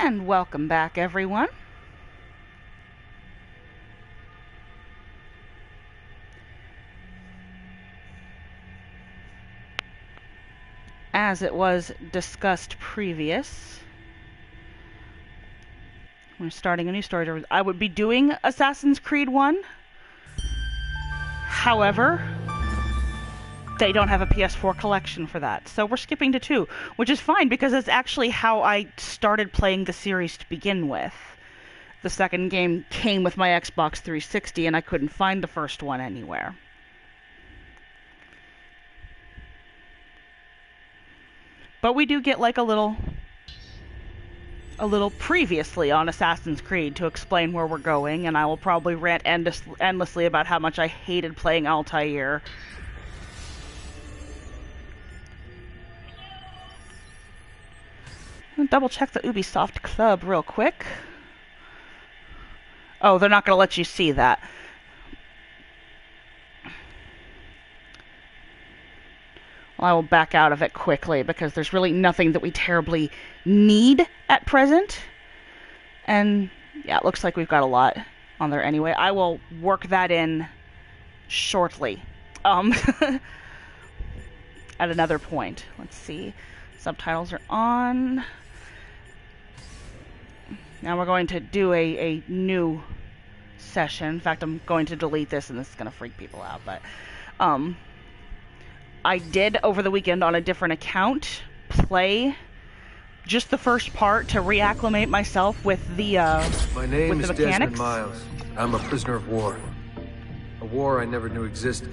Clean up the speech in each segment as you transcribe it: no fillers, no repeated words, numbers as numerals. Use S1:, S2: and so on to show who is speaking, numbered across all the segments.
S1: And welcome back, everyone. As it was discussed previous, we're starting a new story. I would be doing Assassin's Creed 1. However, they don't have a PS4 collection for that, so we're skipping to 2, which is fine because it's actually how I started playing the series to begin with. The second game came with my Xbox 360 and I couldn't find the first one anywhere. But we do get like a little previously on Assassin's Creed to explain where we're going, and I will probably rant endlessly about how much I hated playing Altair. Double check the Ubisoft Club real quick. Oh, they're not going to let you see that. Well, I will back out of it quickly because there's really nothing that we terribly need at present. And yeah, it looks like we've got a lot on there anyway. I will work that in shortly. At another point. Let's see. Subtitles are on. Now we're going to do a new session. In fact, I'm going to delete this, and this is going to freak people out. But I did, over the weekend on a different account, play just the first part to reacclimate myself with the mechanics.
S2: My name is Desmond Miles. I'm a prisoner of war. A war I never knew existed.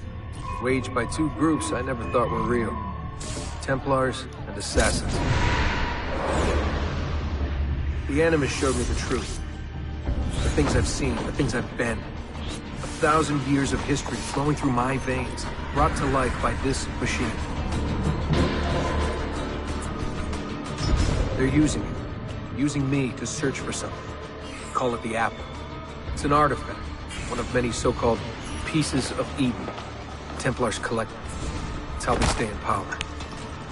S2: Waged by two groups I never thought were real. Templars and Assassins. The Animus showed me the truth. The things I've seen, the things I've been. 1,000 years of history flowing through my veins, brought to life by this machine. They're using me to search for something. Call it the Apple. It's an artifact, one of many so-called pieces of Eden. Templars collect them. It's how they stay in power.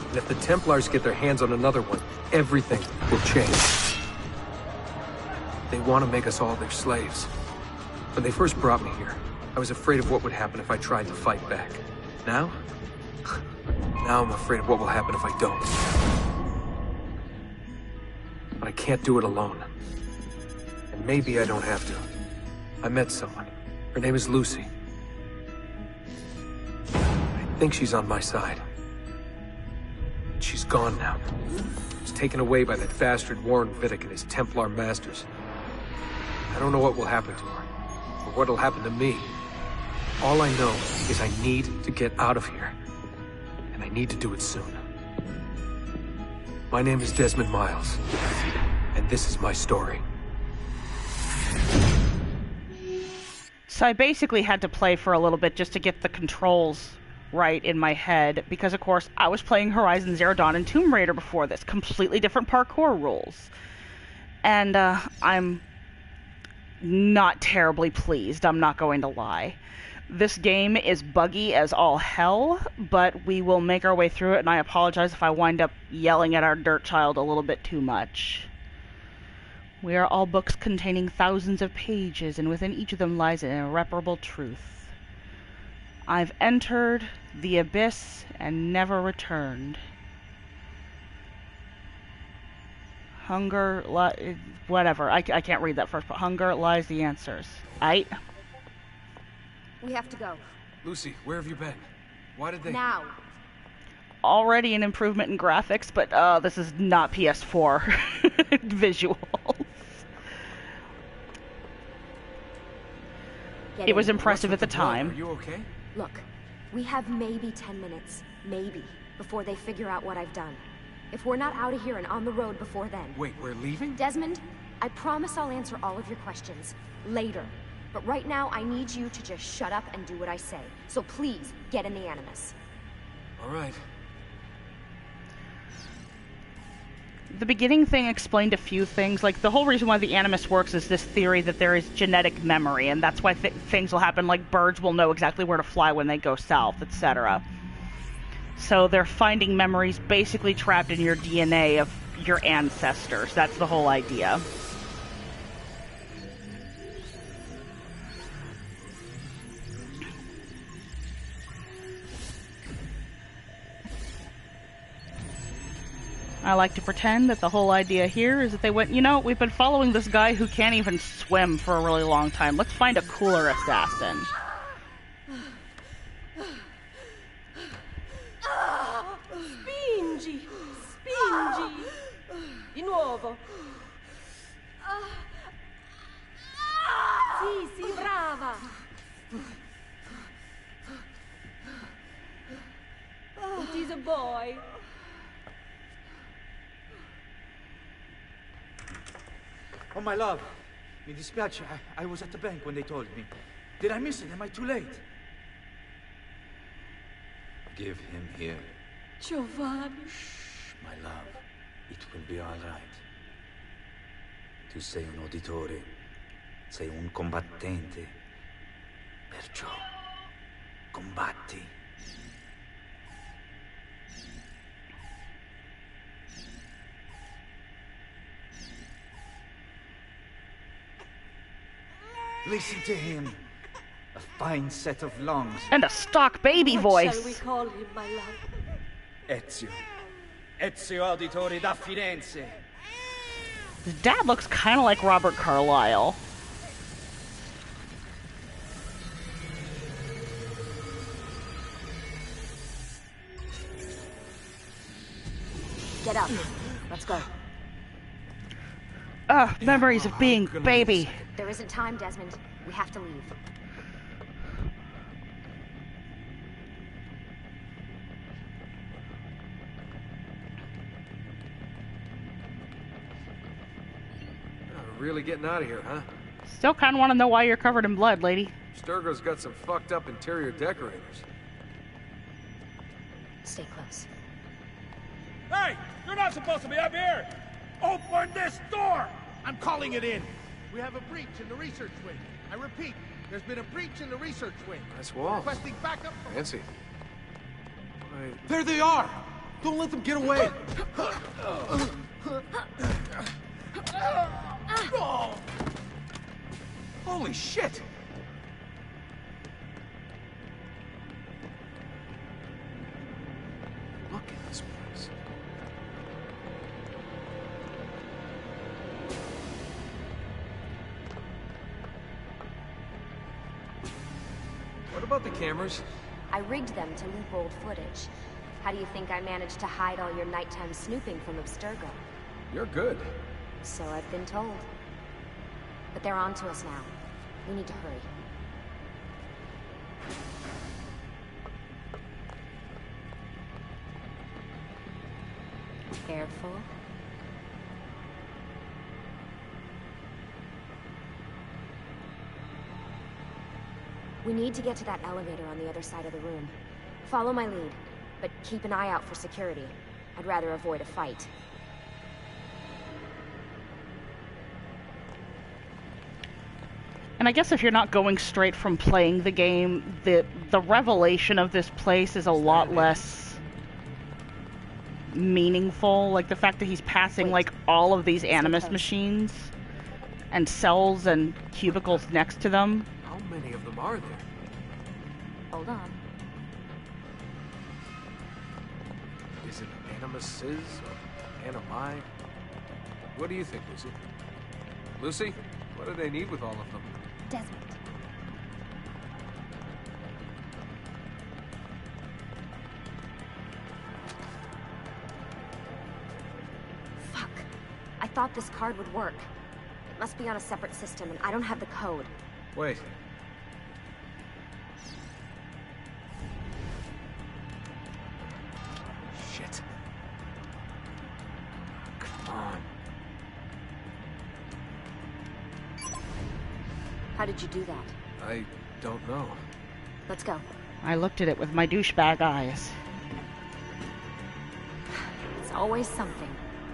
S2: And if the Templars get their hands on another one, everything will change. They want to make us all their slaves. When they first brought me here, I was afraid of what would happen if I tried to fight back. Now? Now I'm afraid of what will happen if I don't. But I can't do it alone. And maybe I don't have to. I met someone. Her name is Lucy. I think she's on my side. She's gone now. She's taken away by that bastard Warren Vidic and his Templar masters. I don't know what will happen to her, or what will happen to me. All I know is I need to get out of here. And I need to do it soon. My name is Desmond Miles, and this is my story.
S1: So I basically had to play for a little bit just to get the controls right in my head, because of course I was playing Horizon Zero Dawn and Tomb Raider before this, completely different parkour rules. And I'm not terribly pleased, I'm not going to lie. This game is buggy as all hell, but we will make our way through it, and I apologize if I wind up yelling at our dirt child a little bit too much. We are all books containing thousands of pages, and within each of them lies an irreparable truth. I've entered the abyss and never returned. Hunger, whatever. I can't read that first, but hunger lies the answers. Aight?
S3: We have to go.
S2: Lucy, where have you been? Why did they...
S3: Now.
S1: Already an improvement in graphics, but this is not PS4 visuals. It was impressive at the time.
S2: Are you okay?
S3: Look, we have maybe 10 minutes, maybe, before they figure out what I've done. If we're not out of here and on the road before then...
S2: Wait, we're leaving?
S3: Desmond, I promise I'll answer all of your questions later. But right now, I need you to just shut up and do what I say. So please, get in the Animus.
S2: All right.
S1: The beginning thing explained a few things. Like, the whole reason why the Animus works is this theory that there is genetic memory, and that's why things will happen, like birds will know exactly where to fly when they go south, etc. So they're finding memories basically trapped in your DNA of your ancestors. That's the whole idea. I like to pretend that the whole idea here is that they went, you know, we've been following this guy who can't even swim for a really long time. Let's find a cooler assassin.
S4: Spingi! Spingi! Di nuovo! Sì, sì, brava! It is a boy.
S5: Oh, my love. Mi dispiace. I was at the bank when they told me. Did I miss it? Am I too late? Give him here.
S4: Giovanni.
S5: Shh, my love. It will be all right. Tu sei un auditore. Sei un combattente. Perciò, combatti. Listen to him. A fine set of lungs.
S1: And a stock baby
S4: What
S1: voice.
S4: shall we call him, my love?
S5: Ezio. Ezio Auditore da Firenze.
S1: His dad looks kind of like Robert Carlyle.
S3: Get up. Let's go.
S1: Ugh, memories of being baby.
S3: There isn't time, Desmond. We have to leave.
S2: Really getting out of here, huh?
S1: Still kind of want to know why you're covered in blood, lady.
S2: Sturgo's got some fucked up interior decorators.
S3: Stay close.
S6: Hey! You're not supposed to be up here! Open this door! I'm calling it in!
S7: We have a breach in the research wing. I repeat, there's been a breach in the research wing.
S2: Nice walls.
S7: Requesting backup.
S2: Fancy.
S7: There they are! Don't let them get away!
S2: Holy shit! Look at this place. What about the cameras?
S3: I rigged them to loop old footage. How do you think I managed to hide all your nighttime snooping from Abstergo?
S2: You're good.
S3: So I've been told. But they're on to us now. We need to hurry. Careful. We need to get to that elevator on the other side of the room. Follow my lead, but keep an eye out for security. I'd rather avoid a fight.
S1: And I guess if you're not going straight from playing the game, the revelation of this place is a lot less meaningful. Like the fact that he's passing like all of these Animus machines and cells and cubicles next to them.
S2: How many of them are there?
S3: Hold on.
S2: Is it Animuses or Animi? What do you think, Lucy? Lucy, what do they need with all of them?
S3: Desmond. Fuck. I thought this card would work. It must be on a separate system, and I don't have the code.
S2: Wait. Shit. Come on.
S3: How did you do that?
S2: I don't know.
S3: Let's go.
S1: I looked at it with my douchebag eyes.
S3: It's always something.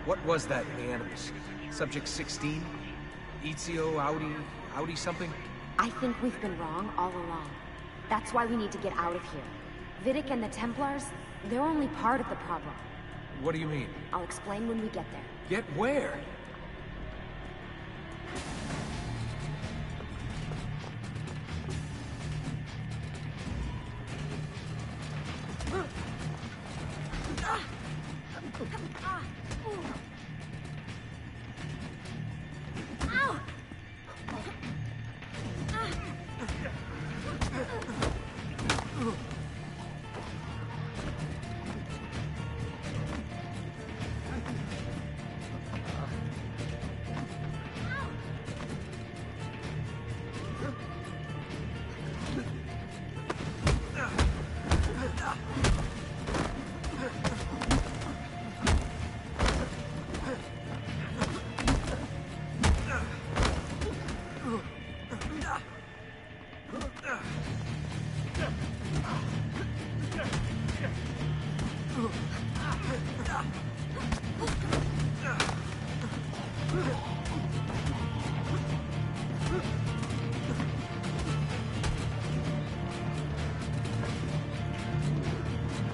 S2: What was that in the Animus? Subject 16? Ezio, Audi something?
S3: I think we've been wrong all along. That's why we need to get out of here. Vidic and the Templars, they're only part of the problem.
S2: What do you mean?
S3: I'll explain when we get there.
S2: Get where?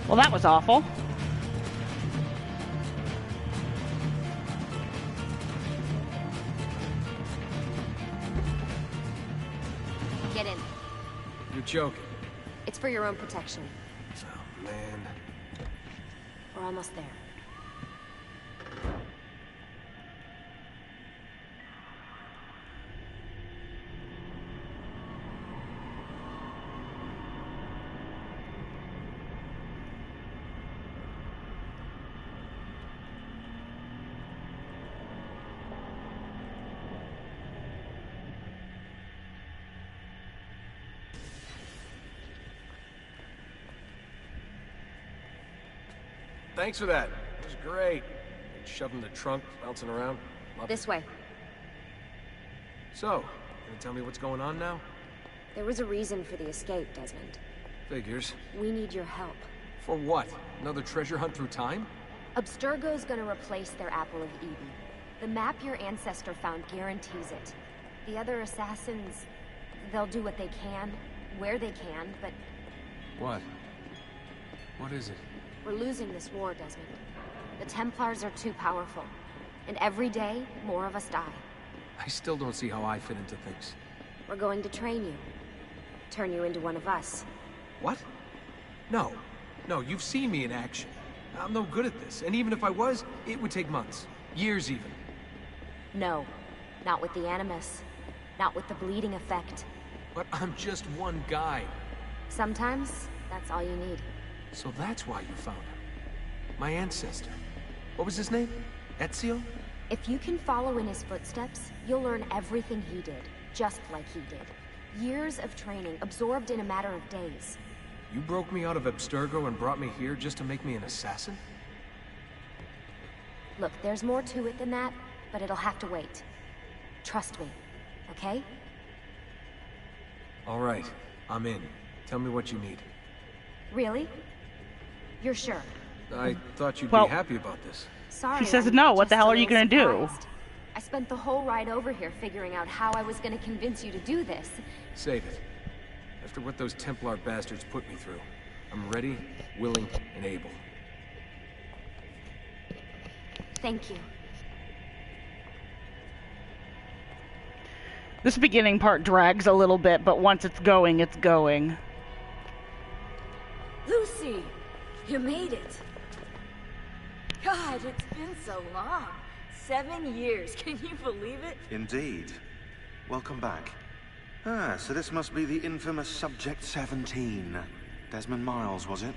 S1: Well, that was awful.
S3: Get in.
S2: You're joking.
S3: It's for your own protection.
S2: Oh, man.
S3: We're almost there.
S2: Thanks for that. It was great. Shoved in the trunk, bouncing around. Loved
S3: This
S2: it.
S3: way.
S2: So, gonna tell me what's going on now?
S3: There was a reason for the escape, Desmond.
S2: Figures.
S3: We need your help.
S2: For what? Another treasure hunt through time?
S3: Abstergo's gonna replace their Apple of Eden. The map your ancestor found guarantees it. The other assassins, they'll do what they can, where they can, but
S2: What? What is it?
S3: we're losing this war, Desmond. The Templars are too powerful. And every day, more of us die.
S2: I still don't see how I fit into things.
S3: We're going to train you. Turn you into one of us.
S2: What? No. No, you've seen me in action. I'm no good at this, and even if I was, it would take months. Years even.
S3: No. Not with the Animus. Not with the bleeding effect.
S2: But I'm just one guy.
S3: Sometimes, that's all you need.
S2: So that's why you found him. My ancestor. What was his name? Ezio?
S3: If you can follow in his footsteps, you'll learn everything he did, just like he did. Years of training, absorbed in a matter of days.
S2: You broke me out of Abstergo and brought me here just to make me an assassin?
S3: Look, there's more to it than that, but it'll have to wait. Trust me, okay?
S2: All right, I'm in. Tell me what you need.
S3: Really? You're sure?
S2: I thought you'd
S1: Well,
S2: be happy about this.
S3: Sorry.
S1: He says
S3: I'm
S1: no, what
S3: just
S1: the hell
S3: a
S1: are you
S3: little
S1: gonna do?
S3: surprised. I spent the whole ride over here figuring out how I was gonna convince you to do this.
S2: Save it. After what those Templar bastards put me through, I'm ready, willing, and able.
S3: Thank you.
S1: This beginning part drags a little bit, but once it's going, it's going.
S4: Lucy, you made it. God, it's been so long. 7 years, can you believe it?
S8: Indeed. Welcome back. Ah, so this must be the infamous Subject 17. Desmond Miles, was it?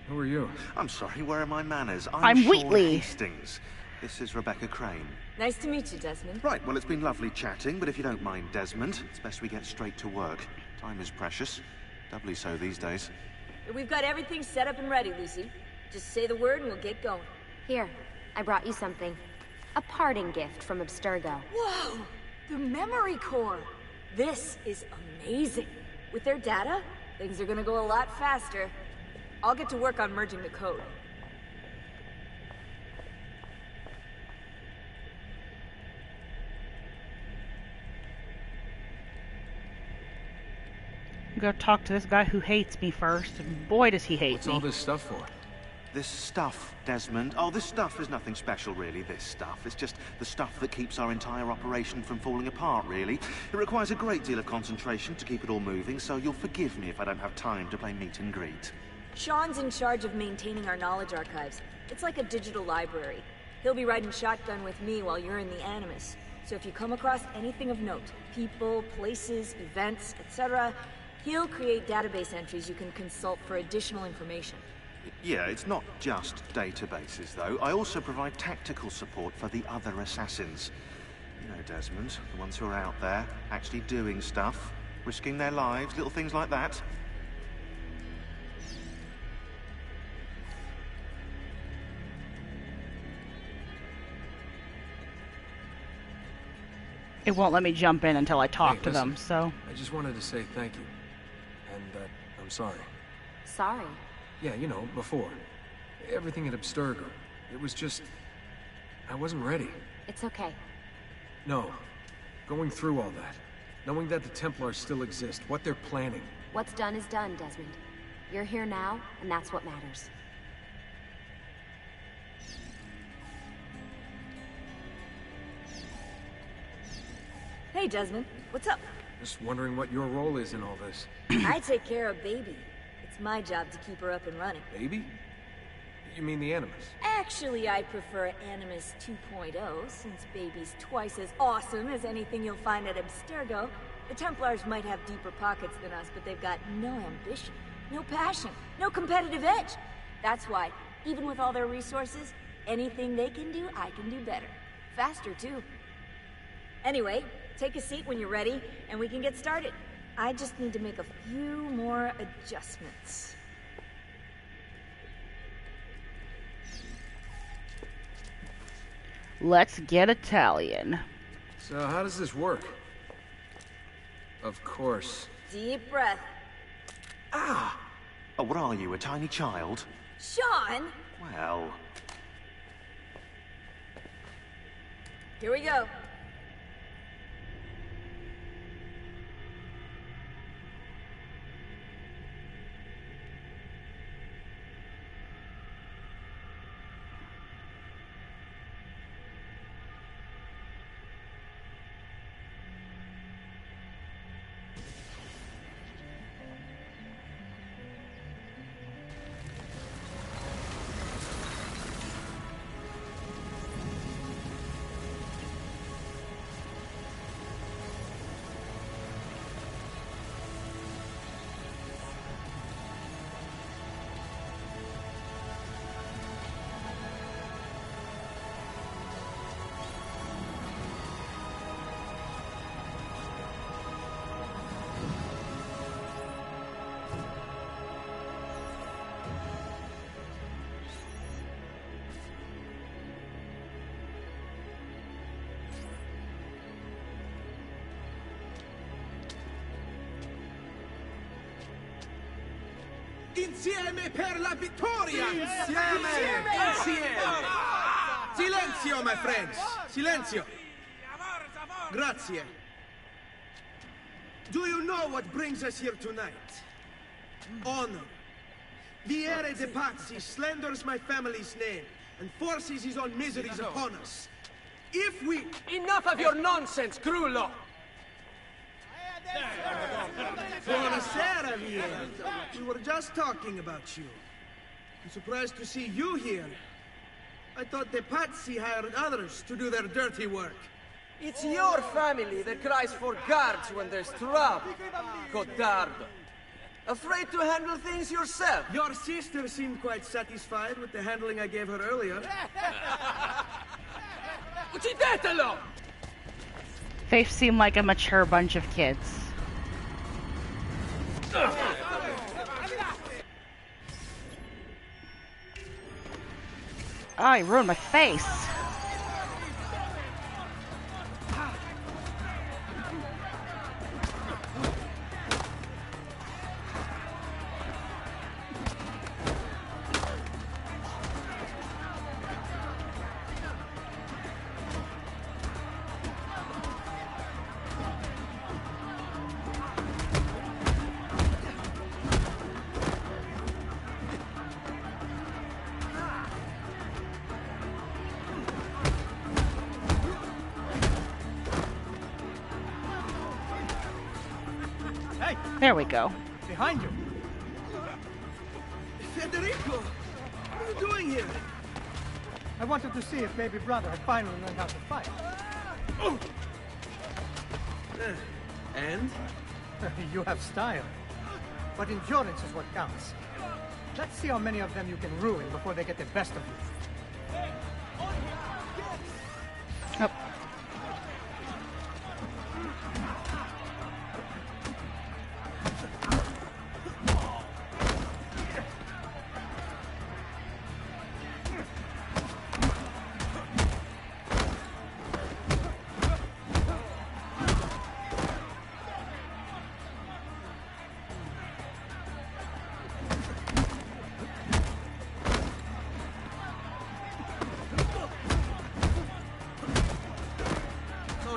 S2: Who are you?
S8: I'm sorry, where are my manners?
S1: I'm
S8: Sean
S1: Wheatley.
S8: Hastings. This is Rebecca Crane.
S4: Nice to meet you, Desmond.
S8: Right, well, it's been lovely chatting, but if you don't mind, Desmond, it's best we get straight to work. Time is precious. Doubly so these days.
S4: We've got everything set up and ready, Lucy. Just say the word and we'll get going.
S3: Here, I brought you something. A parting gift from Abstergo.
S4: Whoa! The memory core! This is amazing. With their data, things are gonna go a lot faster. I'll get to work on merging the code.
S1: I'm gonna talk to this guy who hates me first, and boy does he hate
S2: What's
S1: me.
S2: all this stuff for?
S8: This stuff, Desmond. Oh, this stuff is nothing special, really, this stuff. It's just the stuff that keeps our entire operation from falling apart, really. It requires a great deal of concentration to keep it all moving, so you'll forgive me if I don't have time to play meet and greet.
S4: Sean's in charge of maintaining our knowledge archives. It's like a digital library. He'll be riding shotgun with me while you're in the Animus. So if you come across anything of note, people, places, events, etc., he'll create database entries you can consult for additional information.
S8: Yeah, it's not just databases, though. I also provide tactical support for the other assassins. You know, Desmond, the ones who are out there, actually doing stuff, risking their lives, little things like that.
S1: It won't let me jump in until I talk to
S2: listen.
S1: them, so...
S2: I just wanted to say thank you. And that I'm sorry.
S3: Sorry.
S2: Yeah, you know, before. Everything at Abstergo. It was just... I wasn't ready.
S3: It's okay.
S2: No. Going through all that. Knowing that the Templars still exist, what they're planning.
S3: What's done is done, Desmond. You're here now, and that's what matters.
S4: Hey, Desmond. What's up?
S2: Just wondering what your role is in all this.
S4: I take care of Baby. It's my job to keep her up and running.
S2: Baby? You mean the Animus?
S4: Actually, I prefer Animus 2.0, since Baby's twice as awesome as anything you'll find at Abstergo. The Templars might have deeper pockets than us, but they've got no ambition, no passion, no competitive edge. That's why, even with all their resources, anything they can do, I can do better. Faster, too. Anyway, take a seat when you're ready, and we can get started. I just need to make a few more adjustments.
S1: Let's get Italian.
S2: So how does this work? Of course.
S4: Deep breath.
S8: Ah! Oh, what are you, a tiny child?
S4: Sean!
S8: Well...
S4: Here we go.
S7: Insieme per la vittoria!
S5: Insieme! Silenzio, my friends! Silenzio! Grazie. Do you know what brings us here tonight? Honor. Viere de Pazzi slanders my family's name and forces his own miseries upon us. If we...
S9: Enough of your nonsense, Grullo!
S5: Buonasera, Viere. We were just talking about you. I'm surprised to see you here. I thought the Pazzi hired others to do their dirty work.
S9: It's your family that cries for guards when there's trouble, Codardo. Afraid to handle things yourself?
S5: Your sister seemed quite satisfied with the handling I gave her earlier.
S9: Uccidetelo!
S1: They seem like a mature bunch of kids. Oh, he ruined my face. There we go.
S7: Behind you.
S5: Federico! What are you doing here?
S7: I wanted to see if baby brother had finally learned how to fight.
S5: And?
S7: You have style. But endurance is what counts. Let's see how many of them you can ruin before they get the best of you.
S1: Oh.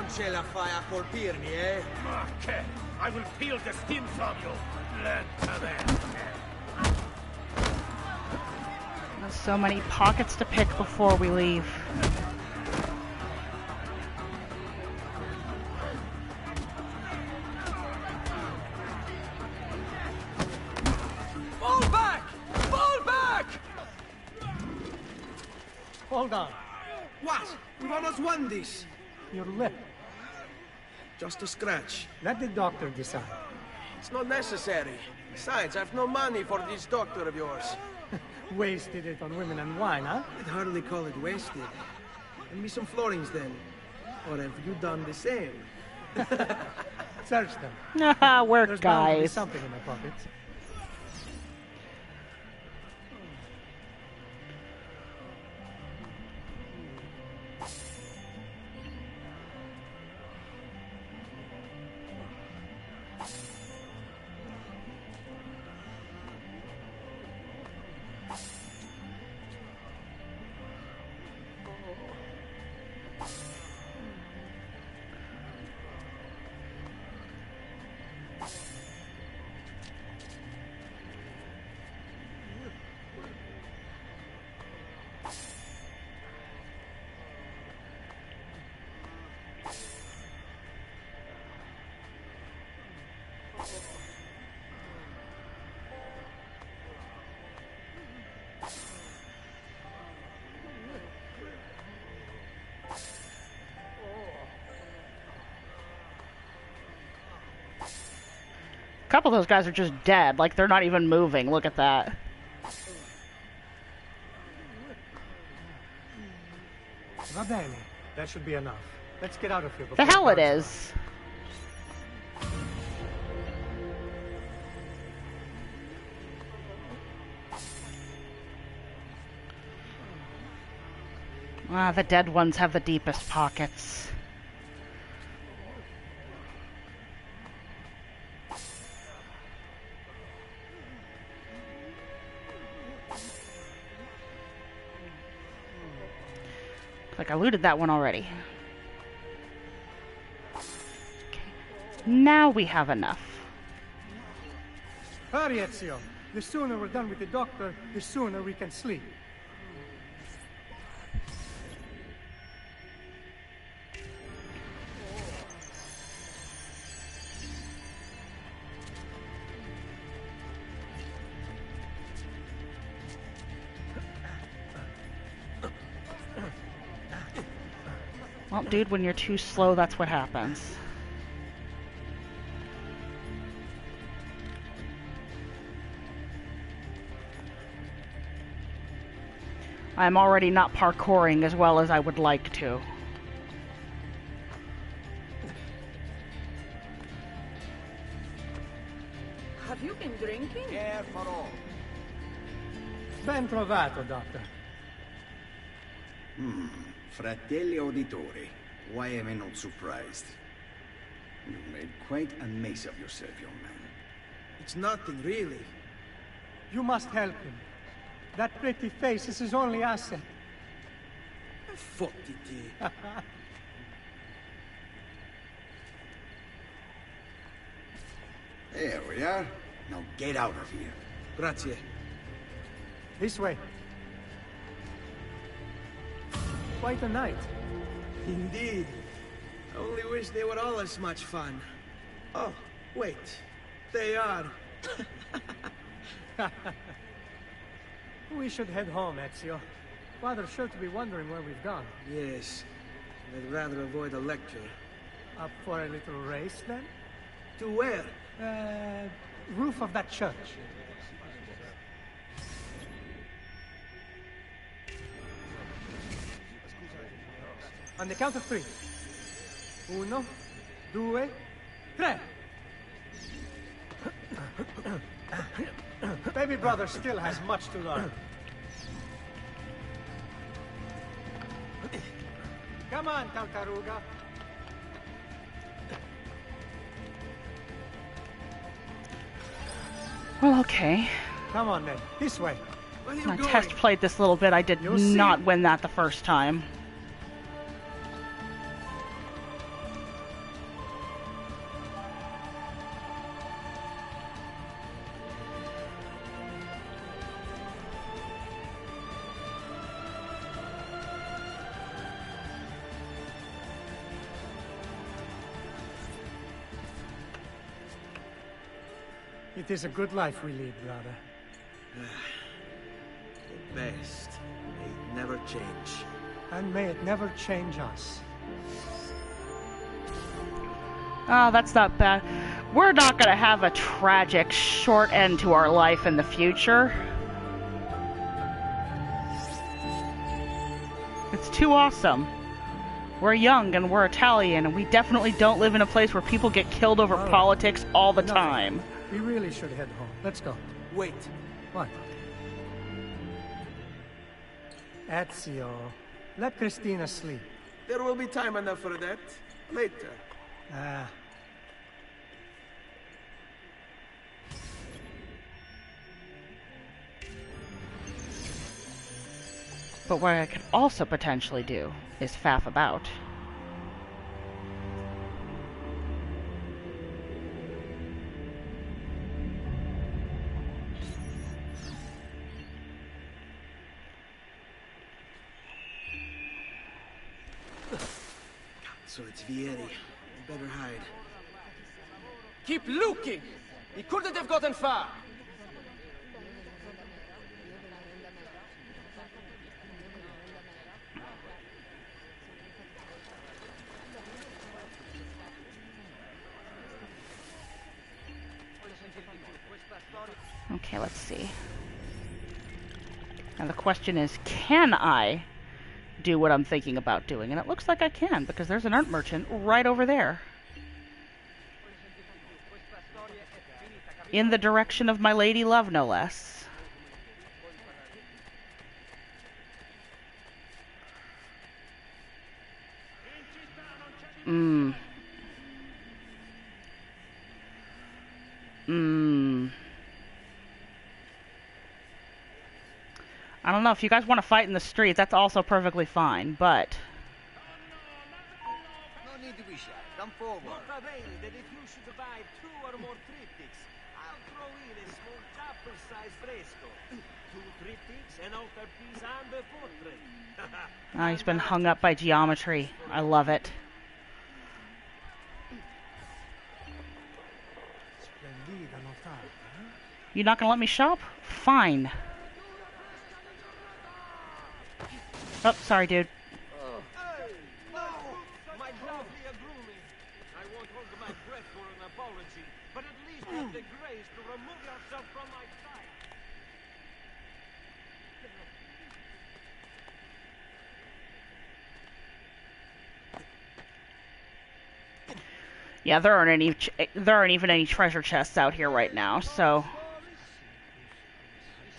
S9: Ce la fai a colpirmi, eh?
S6: Ma che? I will peel the skin from you. Let them.
S1: There's so many pockets to pick before we leave.
S9: Fall back! Fall back!
S7: Hold on.
S5: What? We've almost won this.
S7: Your lip.
S5: Just a scratch.
S7: Let the doctor decide.
S5: It's not necessary. Besides, I've no money for this doctor of yours.
S7: Wasted it on women and wine, huh?
S5: I'd hardly call it wasted. Give me some florins then. Or have you done the same?
S7: Search them.
S1: We're
S7: There's bound to be
S1: guys.
S7: something in my pockets.
S1: A couple of those guys are just dead. Like, they're not even moving. Look at that.
S7: Va bene. That should be enough. Let's get out of here.
S1: The hell it is. Ah, the dead ones have the deepest pockets. Like I looted that one already. Okay. Now we have enough.
S7: Hurry, Ezio. The sooner we're done with the doctor, the sooner we can sleep.
S1: Well, dude, when you're too slow, that's what happens. I'm already not parkouring as well as I would like to.
S4: Have you been drinking?
S9: Care for all.
S7: Ben trovato, Doctor.
S10: Fratelli Auditore, why am I not surprised? You made quite a mess of yourself, young man.
S5: It's nothing, really.
S7: You must help him. That pretty face is his only asset.
S5: Fottiti.
S10: There we are. Now get out of here.
S5: Grazie.
S7: This way. Quite a night.
S5: Indeed. I only wish they were all as much fun. Oh, wait. They are.
S7: We should head home, Ezio. Father's sure to be wondering where we've gone.
S5: Yes. I'd rather avoid a lecture.
S7: Up for a little race, then?
S5: To where?
S7: Roof of that church. On the count of 3. 1, 2, 3. Baby brother still has much to learn. Come on, Tartaruga.
S1: Well, okay.
S7: Come on, then. This way.
S5: Where are you
S1: I
S5: going?
S1: test played this little bit. I did not win that the first time.
S7: It is a good life we lead, brother.
S5: The best. May it never change.
S7: And may it never change us.
S1: Oh, that's not bad. We're not going to have a tragic short end to our life in the future. It's too awesome. We're young and we're Italian, and we definitely don't live in a place where people get killed over politics all the time.
S7: We really should head home. Let's go.
S5: Wait.
S7: What? Ezio, let Christina sleep.
S5: There will be time enough for that. Later.
S7: Ah.
S1: But what I could also potentially do is faff about.
S5: So it's Vieri. I better hide.
S9: Keep looking! He couldn't have gotten far!
S1: Okay, let's see. Now the question is, can I do what I'm thinking about doing? And it looks like I can, because there's an art merchant right over there. In the direction of my lady love, no less. I don't know, if you guys want to fight in the street, that's also perfectly fine, but...
S11: No need to be shy. Come forward. Nota bene that if you should buy 2 or more triptychs, I'll throw in a small chopper-sized fresco. 2 triptychs, an altarpiece, and a portrait.
S1: Oh, he's been hung up by geometry. I love it. You're not gonna let me shop? Fine. Oh, sorry, dude.
S11: Hey, no! My lovely Agrumi. I won't hold my breath for an apology, but at least have the grace to remove yourself from my sight.
S1: Yeah, there aren't even any treasure chests out here right now, so...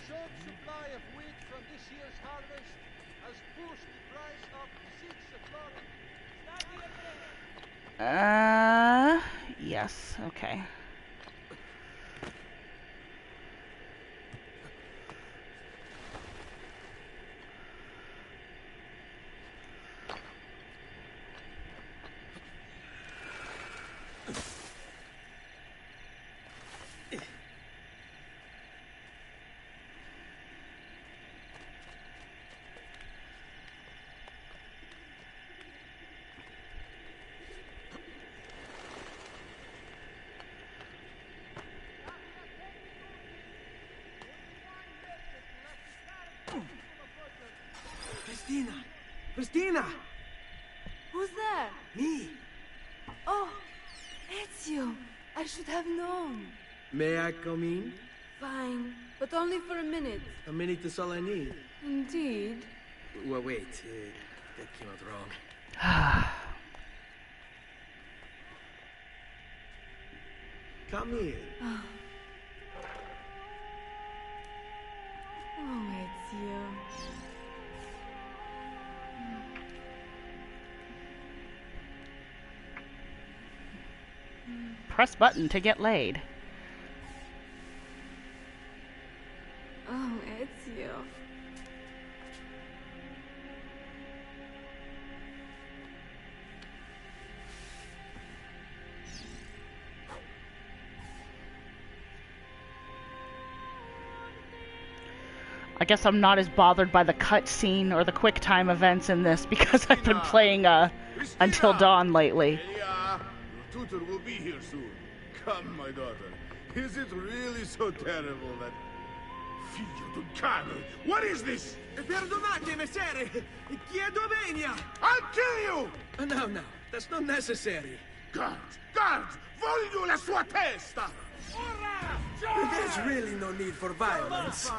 S11: The short supply of wheat from this year's harvest has pushed the price up 6 florin.
S1: Yes, okay.
S5: Christina!
S12: Who's there?
S5: Me.
S12: Oh, Ezio. I should have known.
S5: May I come in?
S12: Fine, but only for a minute.
S5: A minute is all I need.
S12: Indeed.
S5: Well, wait. That came out wrong. Come here.
S12: Oh, Ezio.
S1: Press button to get laid.
S12: Oh, Ezio.
S1: I guess I'm not as bothered by the cutscene or the quick time events in this because I've been playing Until Dawn lately.
S6: Yeah, your tutor will be here soon. Come, my daughter. Is it really so terrible that... Figlio d'un cane! What is this?
S5: Perdonate, messere! Chiedo venia!
S6: I'll kill you!
S5: No, that's not necessary.
S6: Guards! Guards! Voglio la sua testa!
S5: There's really no need for violence.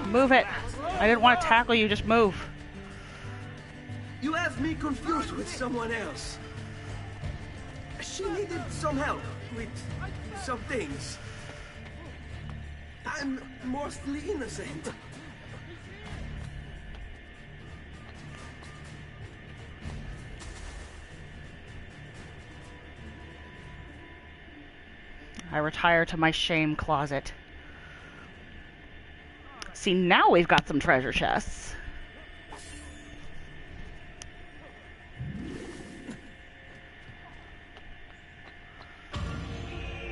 S1: Move it. I didn't want to tackle you, just move.
S5: You have me confused with someone else. She needed some help with some things. I'm mostly innocent.
S1: I retire to my shame closet. See, now we've got some treasure chests.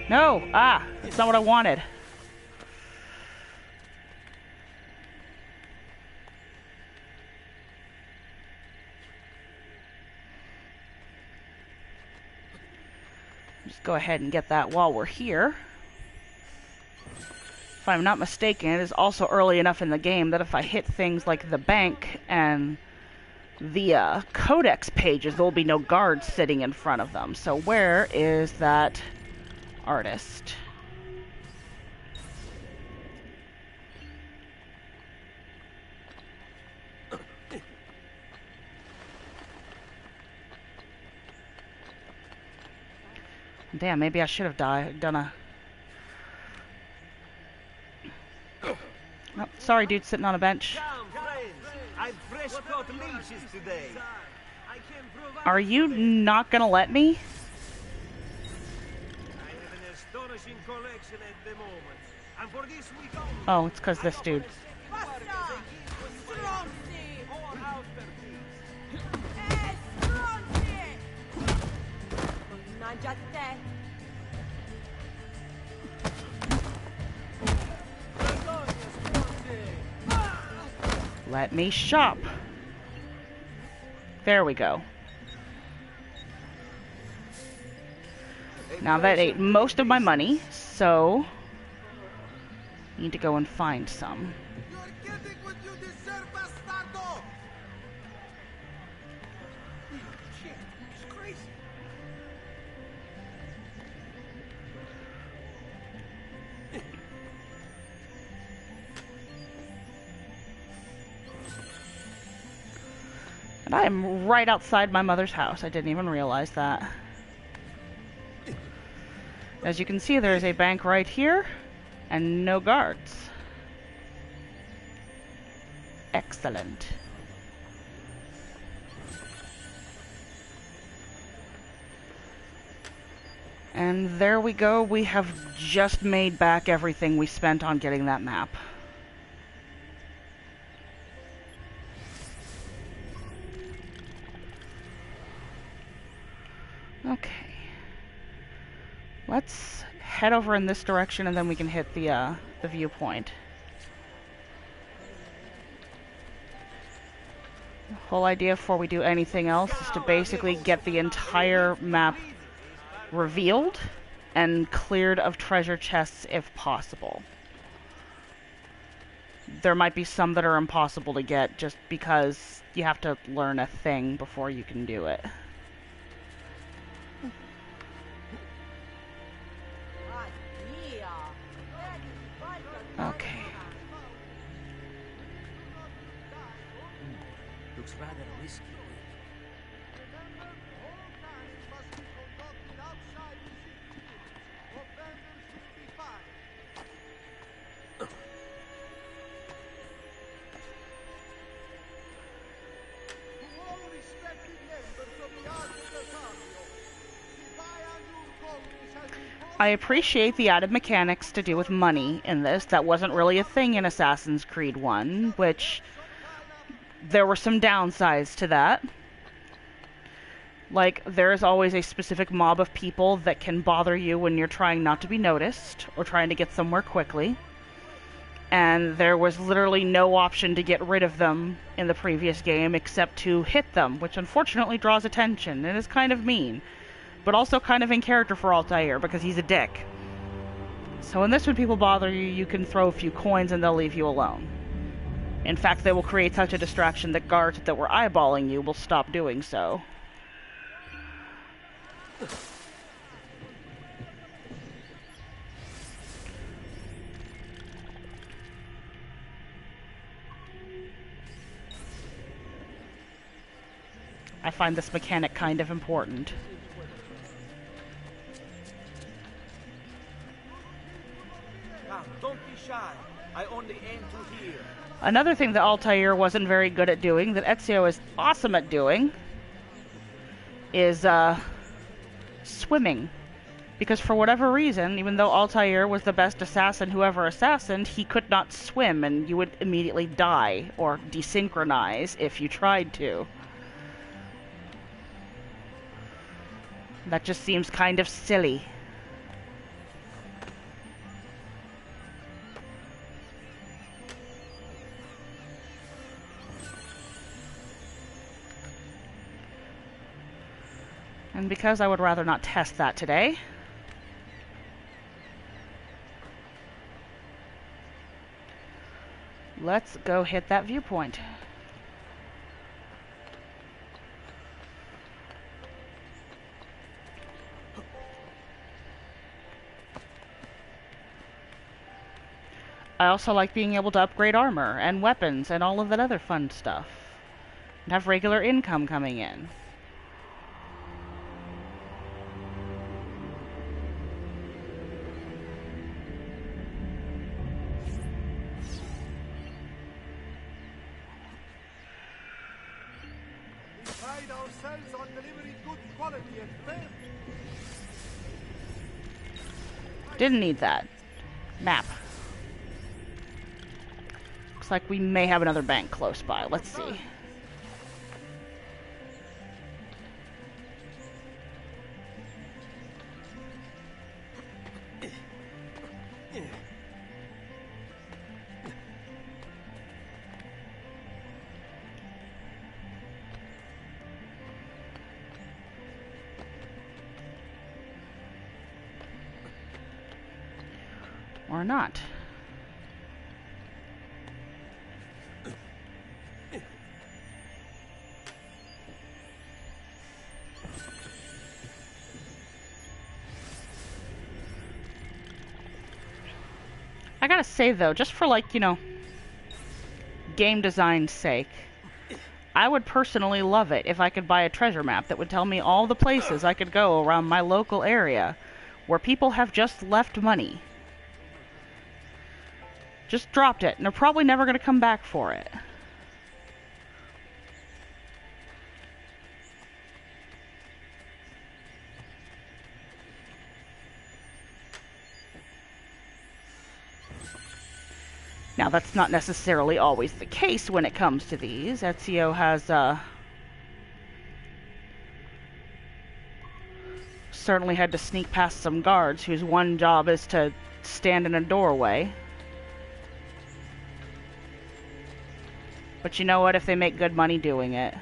S1: No! That's not what I wanted. Just go ahead and get that while we're here. If I'm not mistaken, it is also early enough in the game that if I hit things like the bank and the codex pages, there will be no guards sitting in front of them. So where is that artist? Damn, maybe I should have done a... Oh, sorry, dude, sitting on a bench. Are you not gonna let me? Oh, it's because this dude. Let me shop. There we go. Now that ate most of my money, so I need to go and find some. And I am right outside my mother's house. I didn't even realize that. As you can see, there is a bank right here, and no guards. Excellent. And there we go. We have just made back everything we spent on getting that map. Okay. Let's head over in this direction and then we can hit the viewpoint. The whole idea before we do anything else is to basically get the entire map revealed and cleared of treasure chests if possible. there might be some that are impossible to get just because you have to learn a thing before you can do it. Okay.
S11: Looks rather risky.
S1: I appreciate the added mechanics to do with money in this. That wasn't really a thing in Assassin's Creed 1, which there were some downsides to that. Like, there is always a specific mob of people that can bother you when you're trying not to be noticed or trying to get somewhere quickly. And there was literally no option to get rid of them in the previous game except to hit them, which unfortunately draws attention and is kind of mean. But also kind of in character for Altair, because he's a dick. So in this, when people bother you, you can throw a few coins and they'll leave you alone. In fact, they will create such a distraction that guards that were eyeballing you will stop doing so. I find this mechanic kind of important.
S11: Don't be shy. I only aim to hear.
S1: Another thing that Altair wasn't very good at doing, that Ezio is awesome at doing, is swimming. Because for whatever reason, even though Altair was the best assassin who ever assassined, he could not swim, and you would immediately die or desynchronize if you tried to. That just seems kind of silly. And because I would rather not test that today, let's go hit that viewpoint. I also like being able to upgrade armor and weapons and all of that other fun stuff. And have regular income coming in.
S6: Pride ourselves on delivering good quality and fair.
S1: Didn't need that. Map. Looks like we may have another bank close by. Let's see. Or not. I gotta say though, just for like, you know, game design's sake, I would personally love it if I could buy a treasure map that would tell me all the places I could go around my local area where people have just left money. Just dropped it, and they're probably never going to come back for it. Now, that's not necessarily always the case when it comes to these. Ezio has certainly had to sneak past some guards whose one job is to stand in a doorway. But you know what? If they make good money doing it.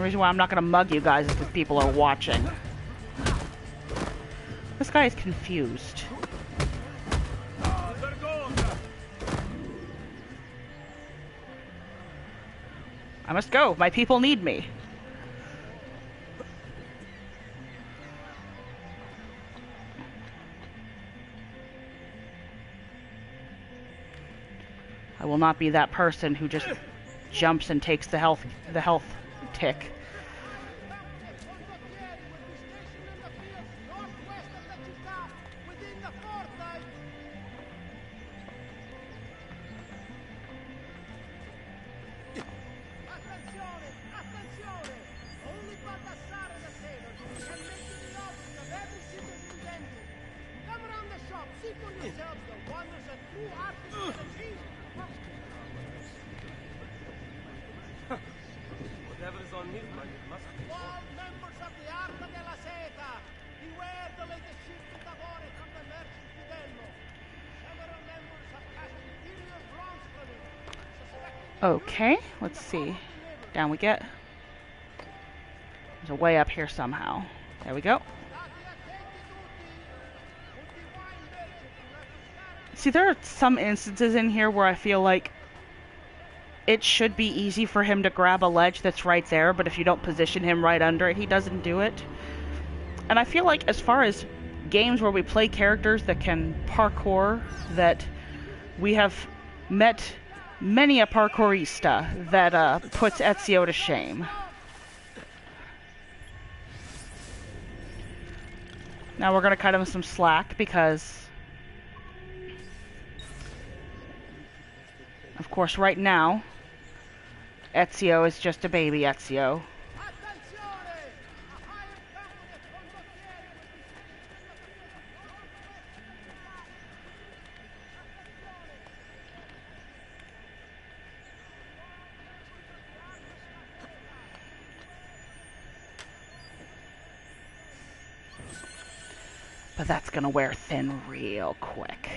S1: only reason why I'm not going to mug you guys is because people are watching. This guy is confused. I must go. My people need me. I will not be that person who just jumps and takes the health tick. Okay, let's see. Down we get. There's a way up here somehow. There we go. See, there are some instances in here where I feel like it should be easy for him to grab a ledge that's right there, but if you don't position him right under it, he doesn't do it. And I feel like as far as games where we play characters that can parkour, that we have met many a parkourista that puts Ezio to shame. Now we're going to cut him some slack because, of course, right now, Ezio is just a baby Ezio. But that's gonna wear thin real quick.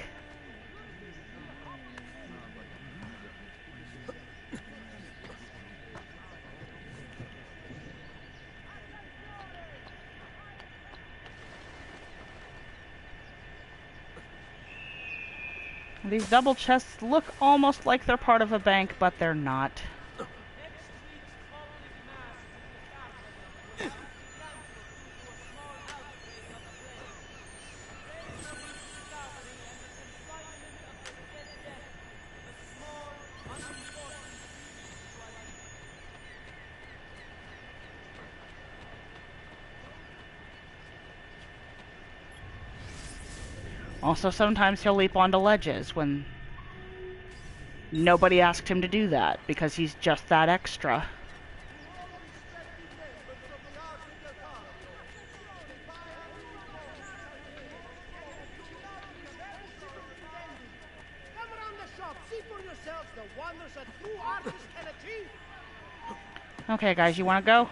S1: These double chests look almost like they're part of a bank, but they're not. Also, sometimes he'll leap onto ledges when nobody asked him to do that, because he's just that extra. Okay, guys, you want to go?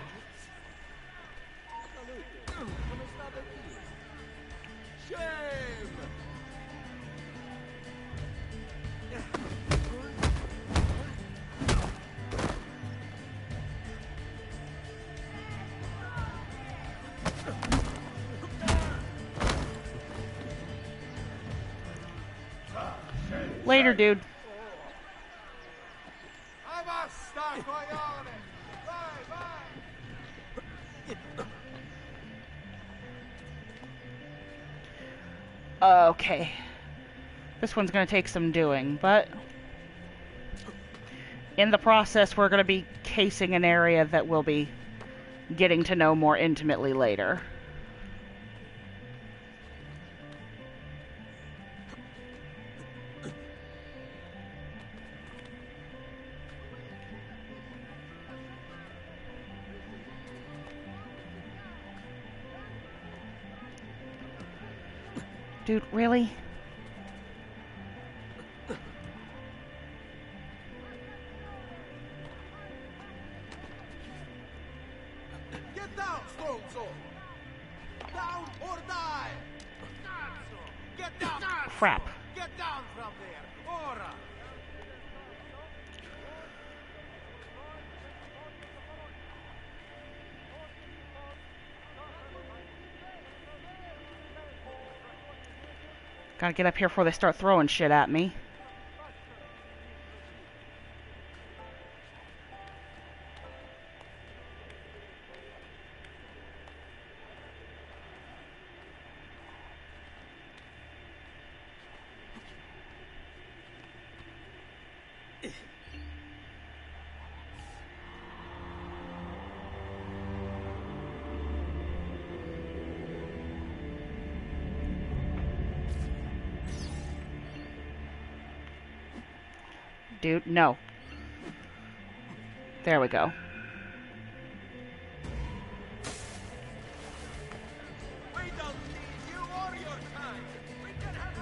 S1: Later, dude. Okay. This one's going to take some doing, but in the process, we're going to be casing an area that we'll be getting to know more intimately later. Dude, really?
S6: Get down, Stronzo! Down or die! Get down!
S1: Crap.
S6: Get down from there! Ora!
S1: Gotta get up here before they start throwing shit at me. Dude, no. There we go.
S11: We don't need you or your kind. We can have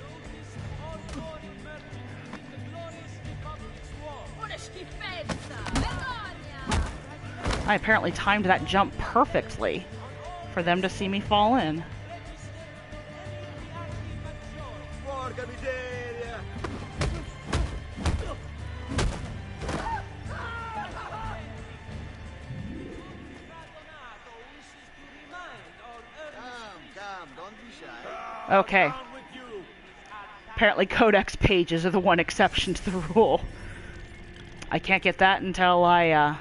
S11: notice all war emerging in the glorious Republic's war. Una schifezza! Vergogna!
S1: I apparently timed that jump perfectly for them to see me fall in.
S11: Porca miseria!
S6: Come, don't be shy.
S1: Okay. Apparently codex pages are the one exception to the rule. I can't get that until I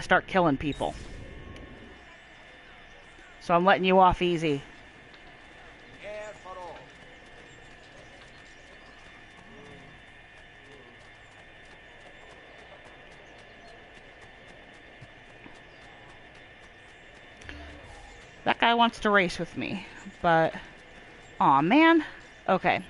S1: start killing people. So I'm letting you off easy.
S11: Air for all.
S1: That guy wants to race with me, but... Aw, man. Okay.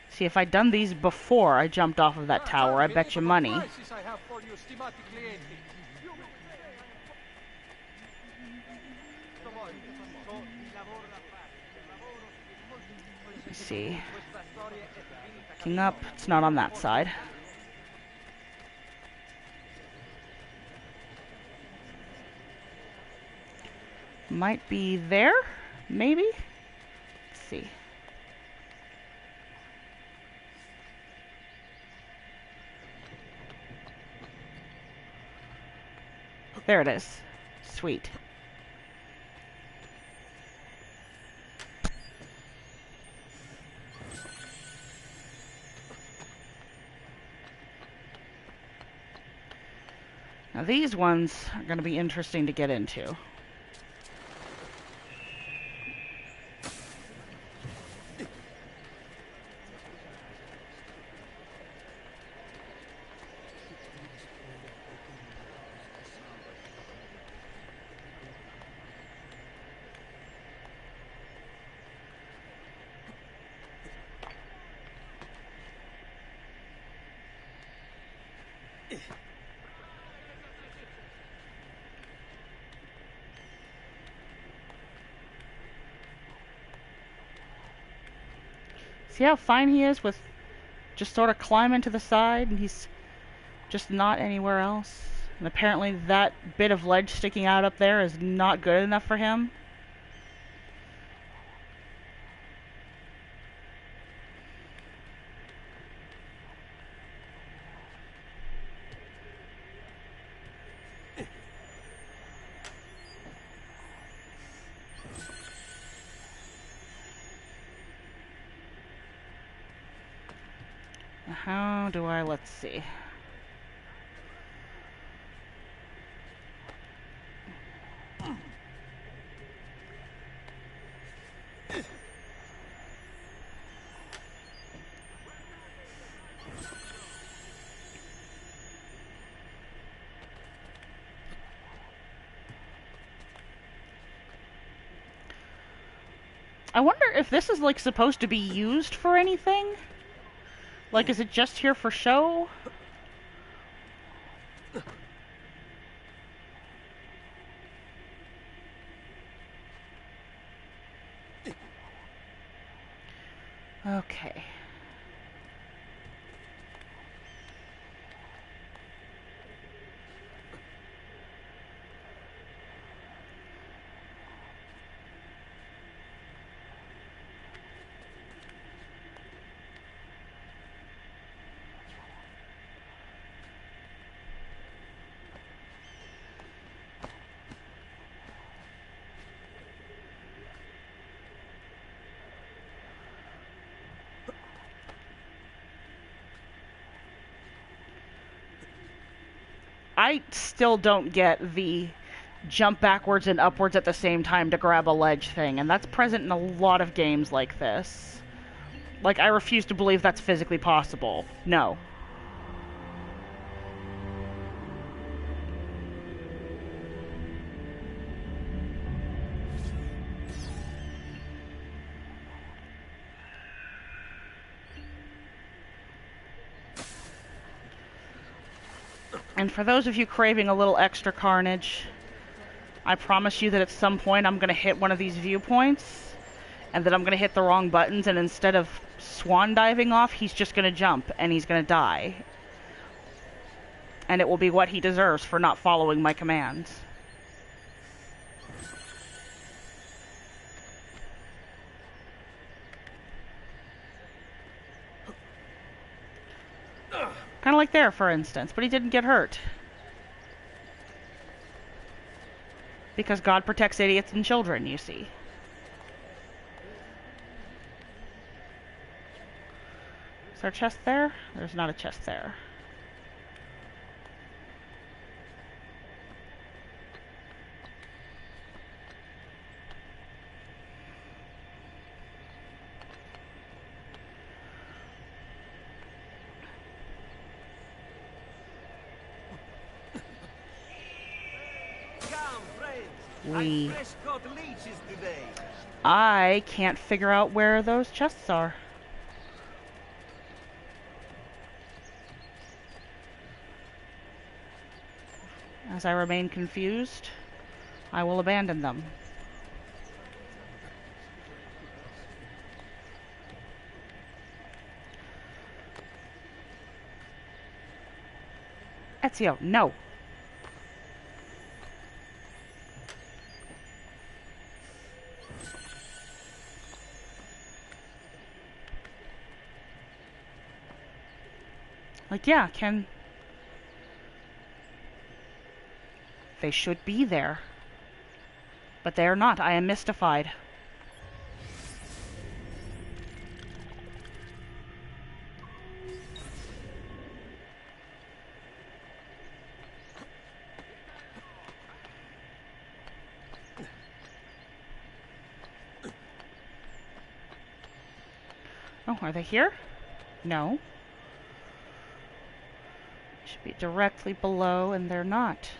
S1: See, if I'd done these before I jumped off of that tower, I bet you money.
S11: I have for you, stimati clienti.
S1: Let's see. King up. It's not on that side. Might be there? Maybe? Let's see. There it is. Sweet. Now these ones are going to be interesting to get into. See how fine he is with just sort of climbing to the side, and he's just not anywhere else. And apparently that bit of ledge sticking out up there is not good enough for him. How do I, let's see. I wonder if this is like supposed to be used for anything? Like, is it just here for show? Okay. I still don't get the jump backwards and upwards at the same time to grab a ledge thing, and that's present in a lot of games like this. Like, I refuse to believe that's physically possible. No. And for those of you craving a little extra carnage, I promise you that at some point I'm going to hit one of these viewpoints, and that I'm going to hit the wrong buttons, and instead of swan diving off, he's just going to jump, and he's going to die. And it will be what he deserves for not following my commands. Kind of like there, for instance, but he didn't get hurt. Because God protects idiots and children, you see. Is there a chest there? There's not a chest there. I can't figure out where those chests are. As I remain confused, I will abandon them. Ezio, no. Like, yeah, they should be there. But they are not. I am mystified. Oh, are they here? No. Should be directly below, and they're not.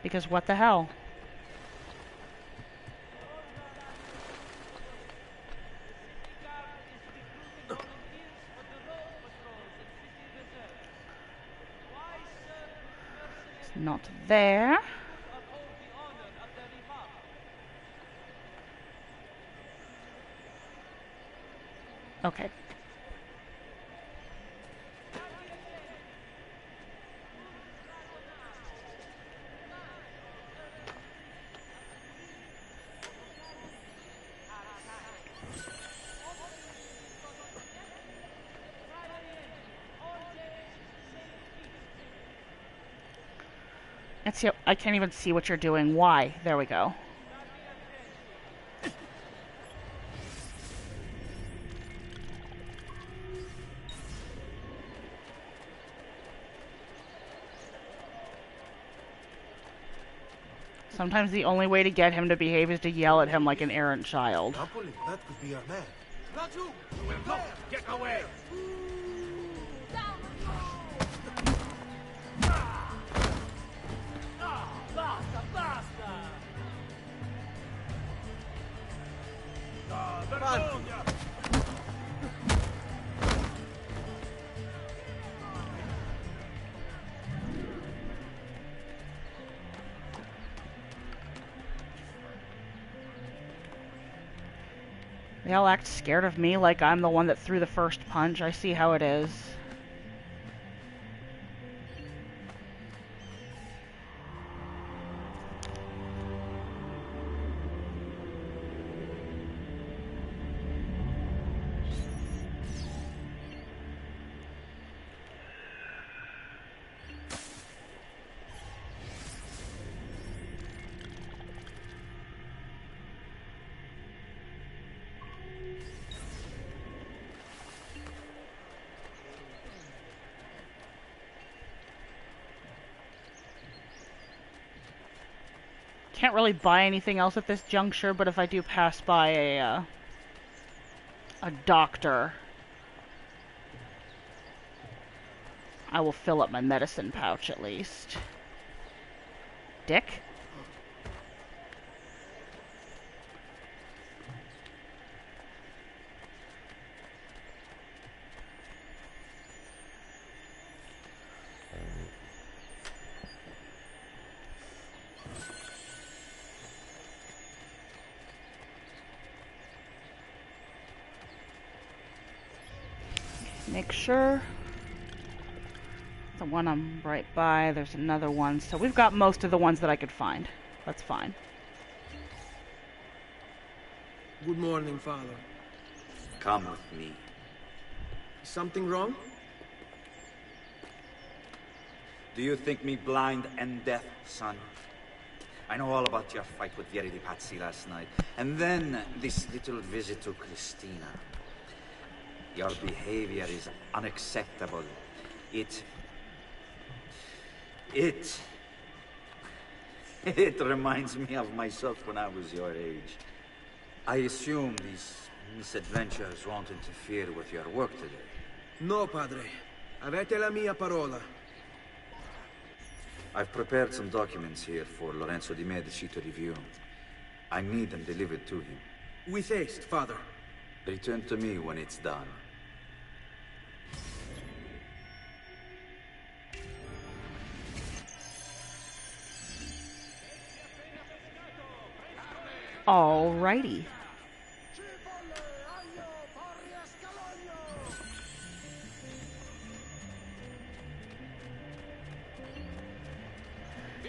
S1: Because what the hell? It's not there. Okay. Ezio, I can't even see what you're doing. Why? There we go. Sometimes the only way to get him to behave is to yell at him like an errant child.
S6: Napoli, that could be our man. Not you! Go! Get away!
S11: Basta, basta!
S6: Vergogna!
S1: They all act scared of me like I'm the one that threw the first punch. I see how it is. can't really buy anything else at this juncture, but if I do pass by a doctor, I will fill up my medicine pouch at least. Dick? Make sure. The one I'm right by, there's another one. So we've got most of the ones that I could find. That's fine.
S5: Good morning, Father.
S13: Come with me.
S5: Something wrong?
S13: Do you think me blind and deaf, son? I know all about your fight with Vieri di Pazzi last night. And then this little visit to Christina. Your behavior is unacceptable. It reminds me of myself when I was your age. I assume these misadventures won't interfere with your work today.
S5: No, Padre. Avete la mia parola.
S13: I've prepared some documents here for Lorenzo di Medici to review. I need them delivered to him.
S5: With haste, Father.
S13: Return to me when it's done.
S1: Alrighty.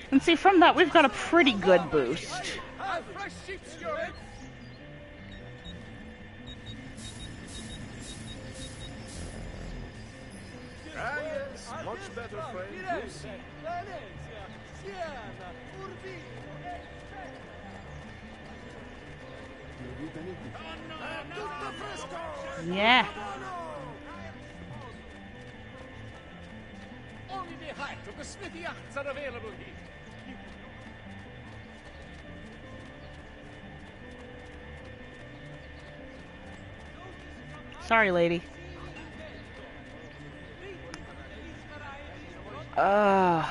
S1: And see, from that, we've got a pretty good boost.
S6: Much better, friend.
S1: Yeah. Sorry, lady. Of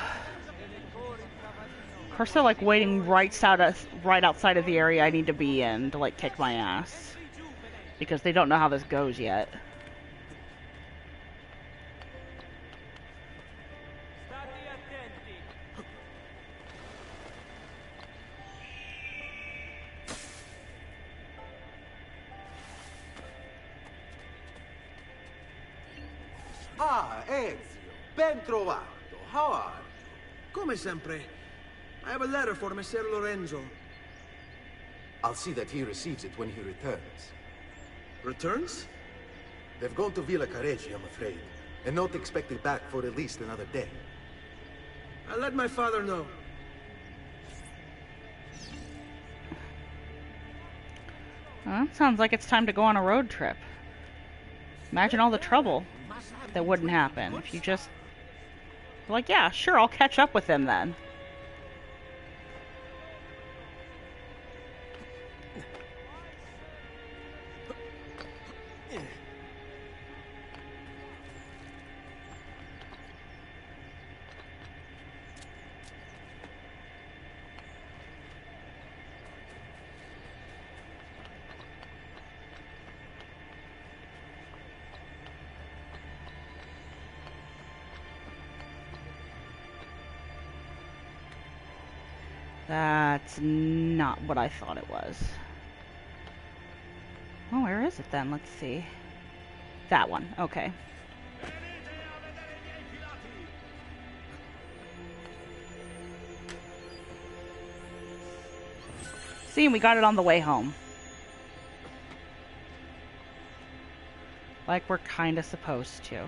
S1: course, they're like waiting right outside of the area I need to be in to like kick my ass, because they don't know how this goes yet.
S9: Ah, Ezio, ben trovato. How are you?
S5: Come sempre. I have a letter for Messer Lorenzo.
S14: I'll see that he receives it when he returns.
S5: Returns?
S14: They've gone to Villa Careggi, I'm afraid, and not expected back for at least another day.
S5: I'll let my father know.
S1: Well, sounds like it's time to go on a road trip. Imagine all the trouble that wouldn't happen if you just... like, yeah, sure, I'll catch up with them then. That's not what I thought it was. Oh, where is it then? Let's see. That one. Okay. See, we got it on the way home. Like we're kind of supposed to.